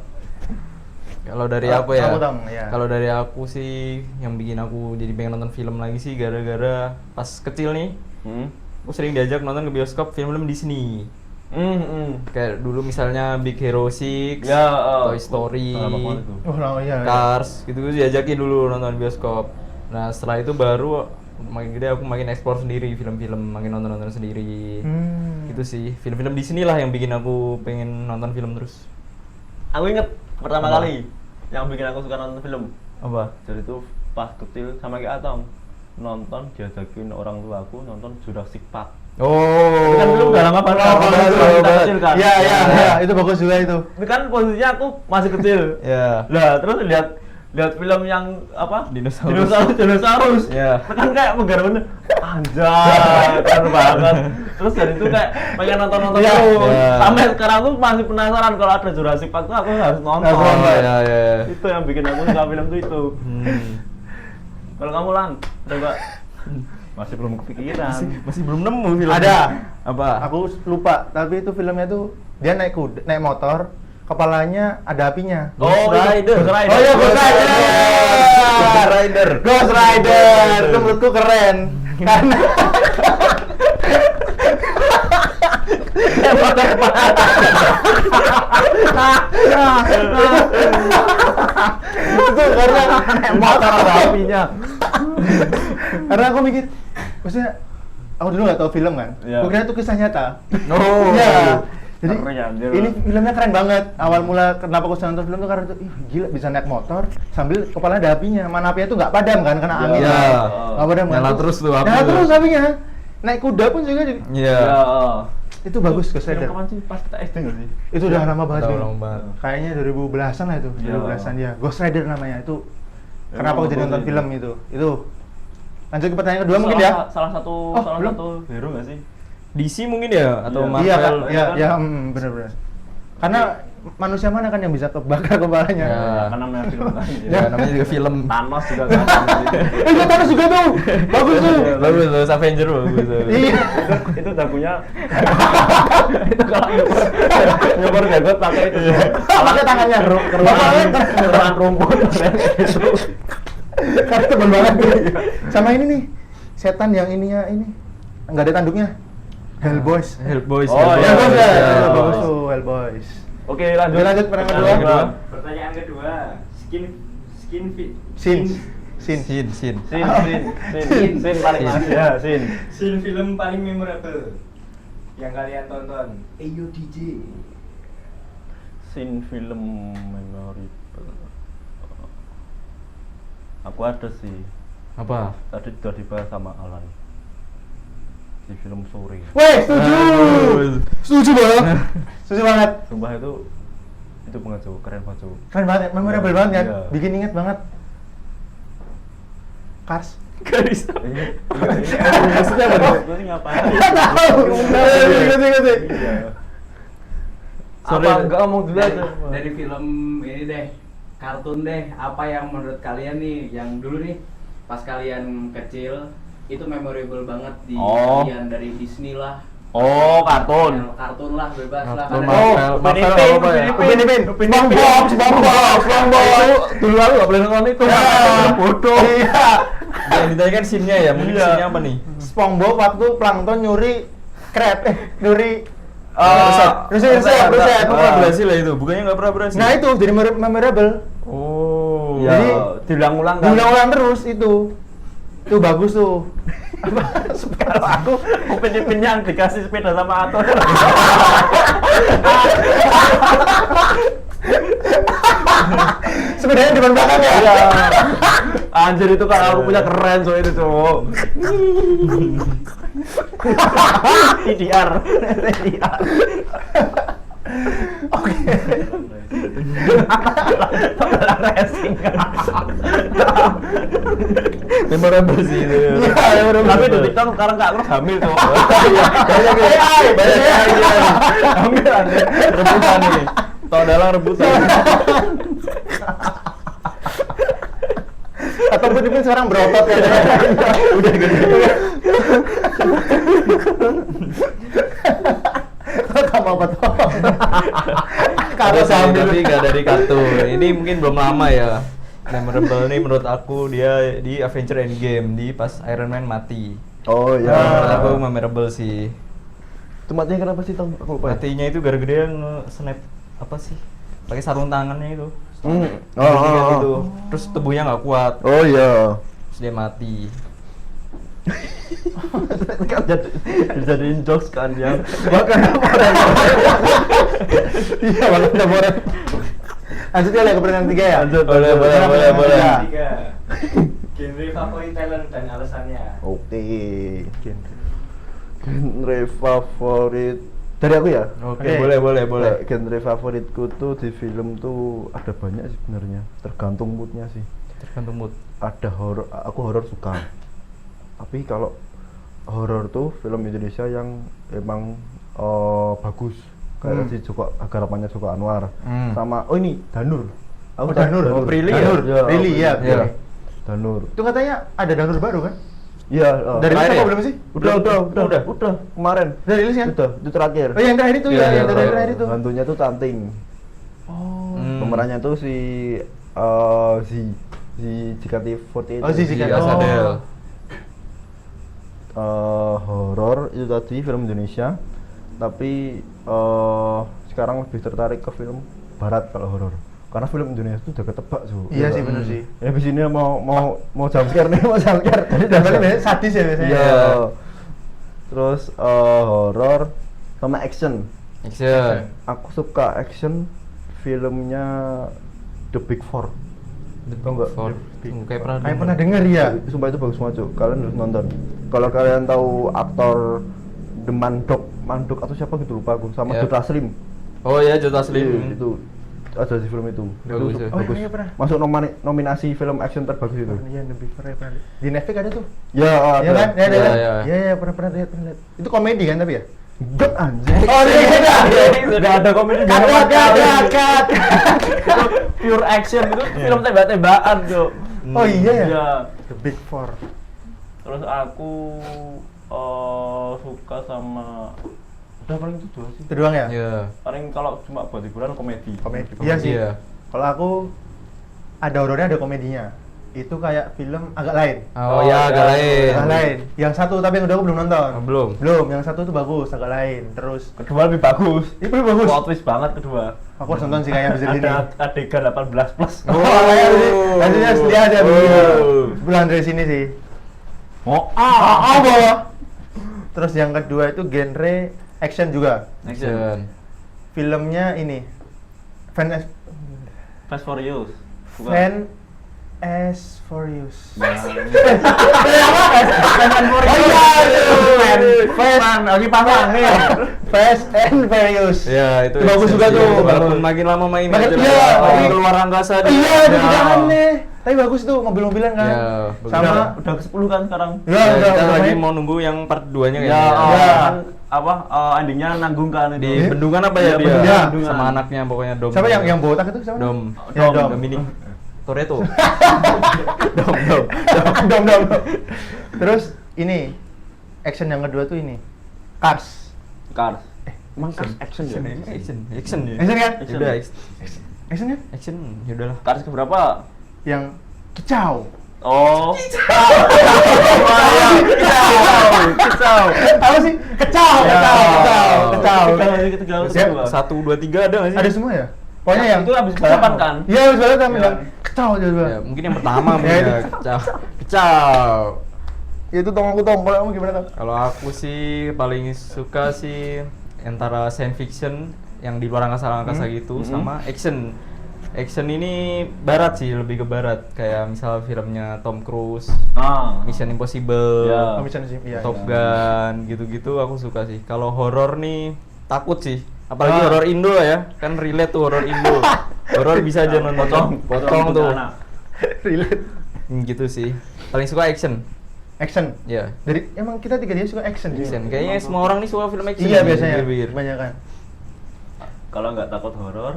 C: Kalau dari
B: Oh,
C: aku ya.
B: kamu dong, ya.
C: Kalau dari aku sih yang bikin aku jadi pengen nonton film lagi sih gara-gara pas kecil nih, aku sering diajak nonton ke bioskop film-film Disney. Kayak dulu misalnya Big Hero 6,
D: Ya,
C: Toy Story,
D: lama banget itu.
B: Oh, lama iya.
C: Cars, gitu diajakin dulu nonton bioskop. Nah setelah itu baru makin gede aku makin explore sendiri film-film, makin nonton sendiri. Gitu sih, film-film Disney lah yang bikin aku pengen nonton film terus.
D: Aku inget pertama
C: Apa?
D: kali yang bikin aku suka nonton film.
C: Apa?
D: Jadi itu pas kecil sama kayak Atong nonton diajakin orang tua aku nonton Jurassic Park.
C: Oh.
D: Itu kan film udah lama banget.
B: Oh,
D: Pas
B: bagus,
D: kita
C: bagus.
D: kecil kan.
B: Iya, itu bagus juga itu.
D: Itu kan posisinya aku masih kecil.
C: Ya.
D: Lah terus lihat film yang apa?
C: Dinosaurus.
D: Dinosaurus.
C: Ya.
D: Kan kayak bener-bener anjay, keren banget. Terus dari itu kayak pengen nonton
B: Iya.
D: terus.
C: Iya.
D: Sampai sekarang tuh masih penasaran kalau ada Jurassic Park tuh aku harus nonton.
B: Harus nonton.
C: Ya.
D: Itu yang bikin aku suka film tuh itu. Kalau kamu Lang, coba masih belum kepikiran.
C: Masih belum nemu film.
B: Ada.
C: Apa?
B: Aku lupa, tapi itu filmnya tuh dia naik motor, kepalanya ada apinya.
C: Ghost Rider.
D: Ghost Rider.
B: Oh iya, Ghost Rider.
C: Ghost Rider.
B: Ghost Rider. Itu menurutku keren. Karena itu karena
D: motor ada apinya.
B: karena aku mikir, maksudnya aku dulu nggak tahu film kan,
D: Iya.
B: aku kira itu kisah nyata.
C: Oh.
B: Iya. Jadi
D: Keren ya, anjir.
B: ini filmnya keren banget. Awal mula kenapa aku nonton film itu karena itu, ih gila bisa naik motor sambil kepalanya ada apinya. Mana apinya itu nggak padam kan, kena angin.
C: Iya.
B: kan. Nggak padam kan.
C: Nyala terus tuh api
B: Nyala
C: tuh.
B: terus apinya. Naik kuda pun juga
C: Iya.
B: itu bagus Ghost
D: Film
B: Rider.
D: kapan sih? Pas kita SD nggak sih?
B: Itu udah lama banget.
C: Udah
B: Bim.
C: lama banget.
B: Kayaknya 2010-an lah itu.
D: Iya.
B: 2010-an ya. Ghost Rider namanya itu. Kenapa
D: Emang
B: aku jadi
D: bagus
B: nonton
D: itu.
B: film itu? Itu. Lanjut ke pertanyaan kedua mungkin ya.
D: Salah
B: Oh, belum.
D: satu hero nggak sih?
C: DC mungkin ya atau
D: Iya.
C: Marvel.
B: Iya Kak, iya,
D: kan?
B: iya, bener-bener. Karena manusia mana kan yang bisa kebakar kepalanya?
C: Ya.
D: Karena namanya film kan.
C: Ya, namanya juga film.
D: Thanos juga kan.
B: Itu Thanos juga tuh, bagus tuh.
C: Bagus tuh, Avenger bagus tuh.
B: Iya.
D: Itu dagunya. Itu kalau nyopor jagot pakai itu.
B: Pakai tangannya,
D: Keruan rumput.
B: Karena temen banget. Sama ini nih, setan yang ininya ini nggak ada tanduknya. Hellboys.
C: Hellboys.
D: Oh, iya,
B: Hellboys
D: iya,
B: ya,
D: iya.
B: bagus tuh Hellboys.
D: Oke, lanjut.
B: Oke, lanjut pertanyaan kedua.
E: Pertanyaan kedua, skin fit.
B: Sin.
C: Sin.
D: Sin paling
C: Sin.
D: mas ya, sin.
E: Scene film paling memorable yang kalian tonton. Eyo DJ.
D: Sin film memorable. Aku ada sih.
C: Apa?
D: Tadi sudah dibahas sama Alan. Di film Sore.
B: Weh, setuju. Setuju banget. Setuju banget.
D: Sumpah itu banget Cuk, keren banget Cuk.
B: Keren banget, memorable banget kan?
D: Iya.
B: Bikin inget banget. Cars.
C: Garis.
D: Maksudnya apa? Ini ngapain?
B: Tahu. Ngerti.
D: Iya.
C: Sorry.
D: Apa enggak ngomong dulu aja.
F: Dari film ini deh, kartun deh, apa yang menurut kalian nih, yang dulu nih pas kalian kecil itu memorable banget di
D: Oh.
F: kalian, dari Disney lah,
D: Oh, kartun.
F: kartun lah, bebas lah
C: Kartun,
F: kan.
C: Marvel.
D: Upin
C: Marvel
D: Ipin,
C: apa ya?
B: Upin Ipin. SpongeBob.
C: Dulu aku nggak boleh nonton itu.
B: Bodoh. Iya.
C: Yang ditanya kan scene-nya ya, mungkin
D: Iya.
C: scene-nya apa nih?
B: SpongeBob waktu plankton nyuri crab, nyuri
C: Ruset.
B: ruset.
C: Itu nggak berhasil ya itu, bukannya nggak pernah berhasil.
B: Nah itu jadi memorable.
C: Oh.
D: Ya,
B: Jadi,
D: diulang-ulang kan.
B: Diulang-ulang terus itu. Itu bagus tuh.
D: Kalau aku Upin Ipin yang dikasih sepeda sama Ato.
B: Sebenarnya di depan belakang ya.
D: Iya. Anjir itu kan aku punya keren so itu cowok. TDR.
B: Oke.
D: Racing.
C: Memorable sih itu.
B: Iya,
D: Tapi di TikTok sekarang Kak Cruz hamil tuh.
C: Banyak ya. Banyak ya.
D: Hamil anjir.
C: Rebutan nih. Tau dalang rebutan.
B: Ataupun Ipin sekarang berotot ya. Udah gede. Kamu apa tuh?
C: Ada sih, tapi nggak dari kartun. Ini mungkin belum lama ya. Memorable nih menurut aku dia di Avenger Endgame, di pas Iron Man mati.
A: Oh
C: Menurut aku memorable sih.
A: Itu matinya kenapa sih, Tom? Aku lupa.
C: Matinya itu gara-gara dia nge-snap apa sih? Pakai sarung tangannya itu.
A: Oh.
C: Gitu. Terus tubuhnya nggak kuat.
A: Oh iya.
C: Terus dia mati.
A: Kan dijadiin jokes kan yang Wakanda Forever.
B: Iya, Wakanda Forever. Lanjut ya ke pertanyaan 3 ya.
A: Lanjut,
C: Boleh.
E: Tiga. Genre favorit talent dan alasannya.
A: Oke. Genre favorit dari aku ya.
C: Oke,
B: Oke.
C: boleh.
A: Genre favoritku tuh di film tuh ada banyak sih sebenarnya. Tergantung moodnya sih.
C: Tergantung mood.
A: Ada horor, aku horor suka. Tapi kalau horor tuh film Indonesia yang emang bagus. Kayak si Joko Harapannya Joko Anwar.
C: Hmm.
A: Ini Danur.
B: Oh, Danur.
C: Oh, Prilly ya?
B: Danur. Prilly ya.
C: Iya.
A: Danur.
B: Itu katanya ada Danur baru kan?
A: Iya.
B: Dari
C: Terakhir
B: apa
C: ya?
B: belum sih?
A: Udah. Kemarin.
B: Udah rilis kan?
A: Udah, itu terakhir.
B: Oh, yang terakhir itu
C: Iya,
B: ya,
C: iya,
B: yang terakhir itu.
A: Hantunya tuh Tanting.
B: Oh.
A: Pemerannya tuh si JKT48.
B: Oh, si JKT.
C: Asadel.
A: Horor itu tadi film Indonesia, tapi sekarang lebih tertarik ke film Barat kalau horor. Karena film Indonesia itu udah ketebak tuh.
B: Iya sih, bener sih.
A: Ya di sini mau jump scare nih, mau jump scare.
B: Dan paling biasanya sadis ya biasanya.
A: Iya. Terus horor sama action.
C: Action.
A: Aku suka action filmnya The Big Four. Tau nggak?
C: For. Kayak
B: Kayak pernah denger ya.
A: Sumpah itu bagus banget, Cuk. Kalian harus nonton. Kalau kalian tahu aktor The Mandok atau siapa gitu lupa aku, sama
C: Ya.
A: Jota Slim.
C: Oh ya, Jota
A: Iya,
C: Slim.
A: itu ada di film itu.
C: Bagus
A: Itu
C: ya.
B: Oh,
A: bagus.
B: iya, pernah.
A: Masuk nominasi film action terbagus itu.
B: Iya, lebih pernah lihat. Di Netflix ada tuh.
A: Ya, ada.
B: Iya kan? Ya, ada.
C: Iya,
B: kan?
C: iya.
B: Iya, pernah lihat. Itu komedi kan tapi ya?
A: Gak anjir.
B: Oh, iya,
D: Udah ada komedi
B: Kat.
D: pure action itu film tembak-tembakan tuh.
B: Oh iya ya?
D: Iya.
B: The Big Four.
D: Terus aku suka sama udah paling itu dua sih.
B: Itu doang ya?
C: Iya.
D: Paling kalau cuma buat hiburan komedi.
B: Komedi. Iya sih.
C: Iya.
B: Kalau aku ada horornya ada komedinya. Itu kayak film agak lain.
C: Oh ya, agak lain.
B: Agak lain. Yang satu tapi yang kedua aku belum nonton.
C: Oh, belum.
B: Belum. Yang satu tuh bagus, agak lain. Terus
D: Kedua lebih bagus.
B: itu lebih bagus.
D: Plot twist banget kedua.
B: Aku harus nonton sih kayaknya bisa ini.
D: Ada adegan 18 plus.
B: Lanjutnya setia aja begini. Bulan dari sini sih.
D: Oh,
B: Apa? Terus yang kedua itu genre action juga.
C: Action.
B: Filmnya ini Fast
D: Fast Furious.
B: as Furious.
D: Lagi pasang nih.
B: Fast and Furious.
C: Ya, itu
B: Bagus
C: action
B: juga
C: sih.
B: tuh.
C: Walaupun makin lama main
B: Makin-
C: aja
B: iya,
C: lah.
B: tapi-
C: Keluar angkasa dia.
B: Iya, itu
C: Ya.
B: tidak aneh. Tapi bagus tuh mobil-mobilan kan.
C: Iya, bagus.
B: Sama
D: Udah ke-10 kan sekarang.
B: ya,
C: Ya,
B: udah,
C: kita
B: udah
C: lagi
B: main.
C: mau nunggu yang part 2-nya
D: Ya,
C: kayaknya.
B: Ya.
D: kan apa endingnya nanggung kan itu.
C: Di bendungan apa ya
D: Iya,
C: dia?
B: bendungan.
C: Sama anaknya pokoknya Dom.
B: Siapa yang botak itu siapa?
C: Dom.
B: Ya, Dom.
C: Dominic Toretto.
B: Dom. Terus ini action yang kedua tuh ini Cars.
D: Cars.
A: Emang action ya?
C: Action ya.
B: Action kan?
D: Action.
C: Udah,
B: Action kan?
C: action ya udahlah.
D: Cars keberapa?
B: Yang kicau.
D: Oh.
C: Kecau.
B: Apa sih? Kecau.
D: Ketiga.
B: Siap.
C: 1 2 3 ada enggak sih?
B: Ada semua ya? Pokoknya yang
D: itu habis balapan kan?
B: Iya, habis balapan
D: Iya.
B: yang kecau aja
C: Ya,
B: gua.
C: mungkin yang pertama
B: Ya,
C: mungkin ya.
B: itu.
C: Kecau.
B: Itu kalau kamu gimana tuh?
C: Kalau aku sih paling suka sih antara science fiction yang di luar angkasa gitu sama action. Action ini barat sih, lebih ke barat. Kayak misal filmnya Tom Cruise, Mission Impossible,
D: Ya.
B: Mission sih, iya.
C: Top Gun, gitu-gitu aku suka sih. Kalau horor nih takut sih. Apalagi horor Indo ya, kan relate tuh horor Indo. Horor bisa aja nonton potong tuh.
B: Relate.
C: Gitu sih. Paling suka action.
B: Action.
C: Ya.
B: Dari emang kita tiga dia suka action sih.
C: Action. Kayaknya semua orang nih suka film action.
B: Iya biasanya.
C: Bir.
B: Kebanyakan.
D: Kalau nggak takut horor,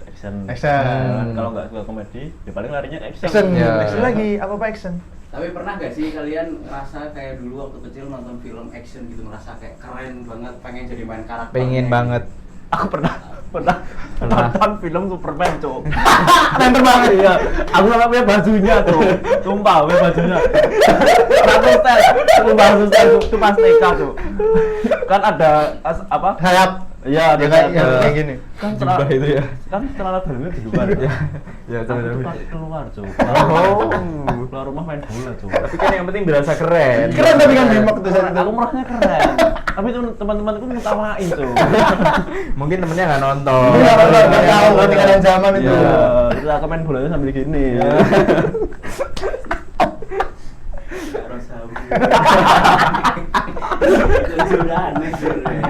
D: action.
B: Action.
D: Kalau nggak suka komedi, ya paling larinya ke action.
B: Action.
C: Ya.
B: Action lagi. Apa action?
F: Tapi pernah gak sih kalian ngerasa kayak dulu waktu kecil nonton film action gitu merasa kayak keren banget, pengen jadi main karakter?
C: Pengen banget.
D: Aku pernah nonton film Superman, Cuk.
B: Keren banget.
D: Iya, aku sampai punya bajunya tuh. Sumpah, punya bajunya. Sumpah, itu pas TK tuh. Kan ada apa?
B: Sayap.
D: Iya,
B: Dia kayak gini.
D: Kan
C: Jubah itu ya.
D: Kan celana dalamnya di luar. Ya.
C: Ya,
D: Aku
C: benar.
D: tuh keluar, Cuk.
C: Oh.
D: Keluar rumah main bola, Cuk.
C: Tapi kan yang penting berasa keren.
B: Keren tapi kan nembak tuh saat itu.
D: Aku merasanya keren. Tapi teman-temanku ngetawain, Cuk.
C: Mungkin temennya nggak nonton.
B: Iya, nggak tahu ketinggalan zaman itu.
D: Iya, terus aku main bolanya sambil gini.
F: Karo sabu. Sudah aneh sebenarnya.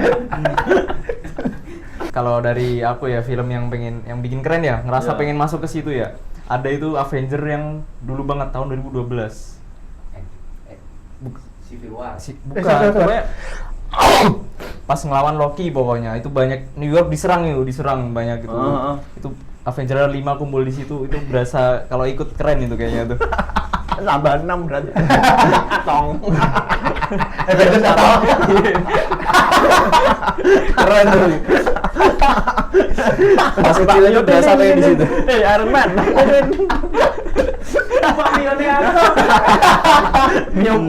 C: Kalau dari aku ya film yang bikin keren ya, ngerasa
D: Ya.
C: pengen masuk ke situ ya. Ada itu Avenger yang dulu banget tahun 2012.
F: Civil War.
C: Bukan,
B: sorry.
C: pokoknya pas ngelawan Loki pokoknya itu banyak New York diserang banyak gitu. Itu Avenger 5 kumpul di situ itu berasa kalau ikut keren itu kayaknya tuh.
A: Tambah 6 berarti.
C: Tong.
B: Avengers atau
C: Keren tuh. Pas kecil aja berasa kayak di situ.
A: Iron Man.
F: Apa milihnya aku?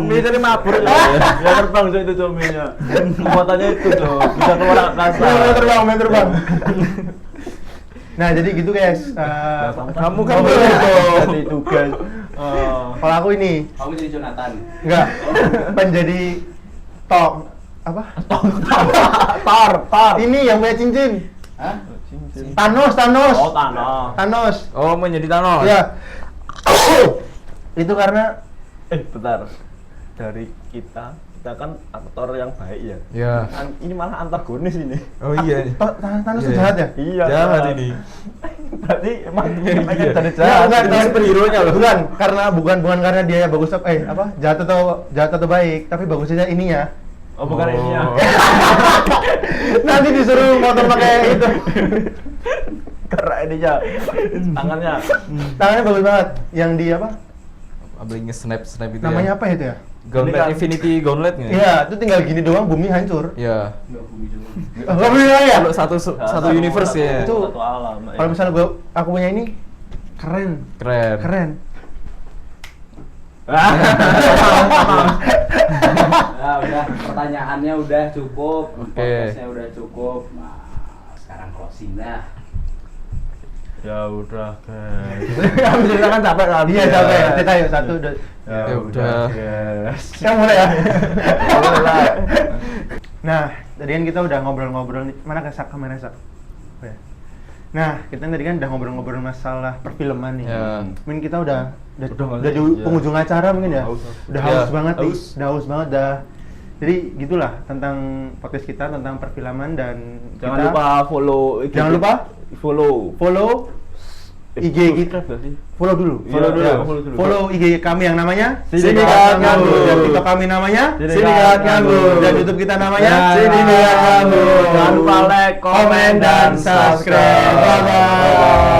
A: Mie dari mabur.
D: Ya terbang Cuk, itu cominya. Kekuatannya itu, Cuk. Bisa keluar angkasa.
B: main terbang. Nah, jadi gitu guys.
C: Kamu kan
B: Ngobrol
C: boleh.
B: itu.
D: Jadi tugas.
B: Kalau aku ini
F: Kamu jadi Jonathan.
B: enggak menjadi Thor apa?
A: Thor.
B: Ini yang punya cincin.
F: Hah?
B: Thanos.
D: Oh, tanah.
B: Thanos.
C: Oh, mau jadi Thanos.
B: Ya. Itu karena
D: Bentar. Dari kita kan aktor yang baik ya.
C: Ya.
D: Ini malah antagonis ini.
C: Oh iya.
B: Thanos itu
C: Iya.
B: jahat ya?
D: Iya.
C: Jahat ini.
D: Berarti emang
C: Iya.
D: pengen jadi
B: Ya,
D: jahat.
B: bukan,
C: Ini superhero-nya loh.
B: bukan karena dia bagus apa jahat atau baik, tapi bagusnya ininya.
D: Oh, bukan ini ya.
B: Nanti disuruh motor pakai itu.
D: Keren ini ya. Tangannya.
B: Tangannya bagus banget. Yang di apa?
C: Abang snap itu
B: Namanya
C: ya.
B: apa itu ya?
C: Gauntlet
D: Ini kan-
C: Infinity Gauntlet nggak?
B: Iya, itu tinggal gini doang bumi hancur.
C: Iya.
F: Enggak bumi dulu.
B: Enggak boleh ya?
C: Kalau satu universe ya.
B: Itu-
D: Satu alam.
B: Kalau misalnya aku punya ini keren.
C: Keren.
F: Nah, udah pertanyaannya udah cukup,
C: Oke.
F: podcastnya udah cukup. Nah, sekarang closing dah.
D: Ya udah, guys.
A: Kamu cerita kan capek kan?
B: Iya, capek. Kita yuk satu udah.
C: Ya udah.
D: guys.
B: Kita mulai ya.
A: Mulai.
B: Nah, tadi kan kita udah ngobrol-ngobrol nih. Mana kesak kamera sak? Oh, ya. Nah, kita tadi kan udah ngobrol-ngobrol masalah perfilman nih.
C: Ya.
B: Mungkin kita udah
D: Udah nggak
B: di
D: sih?
B: penghujung acara mungkin ya.
D: Haus.
B: Udah
C: Ya,
B: haus banget nih.
C: haus.
B: Udah haus banget dah. Jadi gitulah tentang podcast kita tentang perfilman dan
D: Jangan
B: kita
D: lupa follow IG.
B: Jangan lupa follow IG kita.
D: subscribe nggak sih?
B: Follow dulu.
D: Iya, follow dulu.
B: Follow IG kami yang namanya
D: Sindikat Nganggur.
B: Dan TikTok kami namanya
D: Sindikat Nganggur.
B: Dan YouTube kita namanya
D: Ya,
B: Sindikat Nganggur.
D: Jangan lupa like,
B: komen dan subscribe. Bye bye.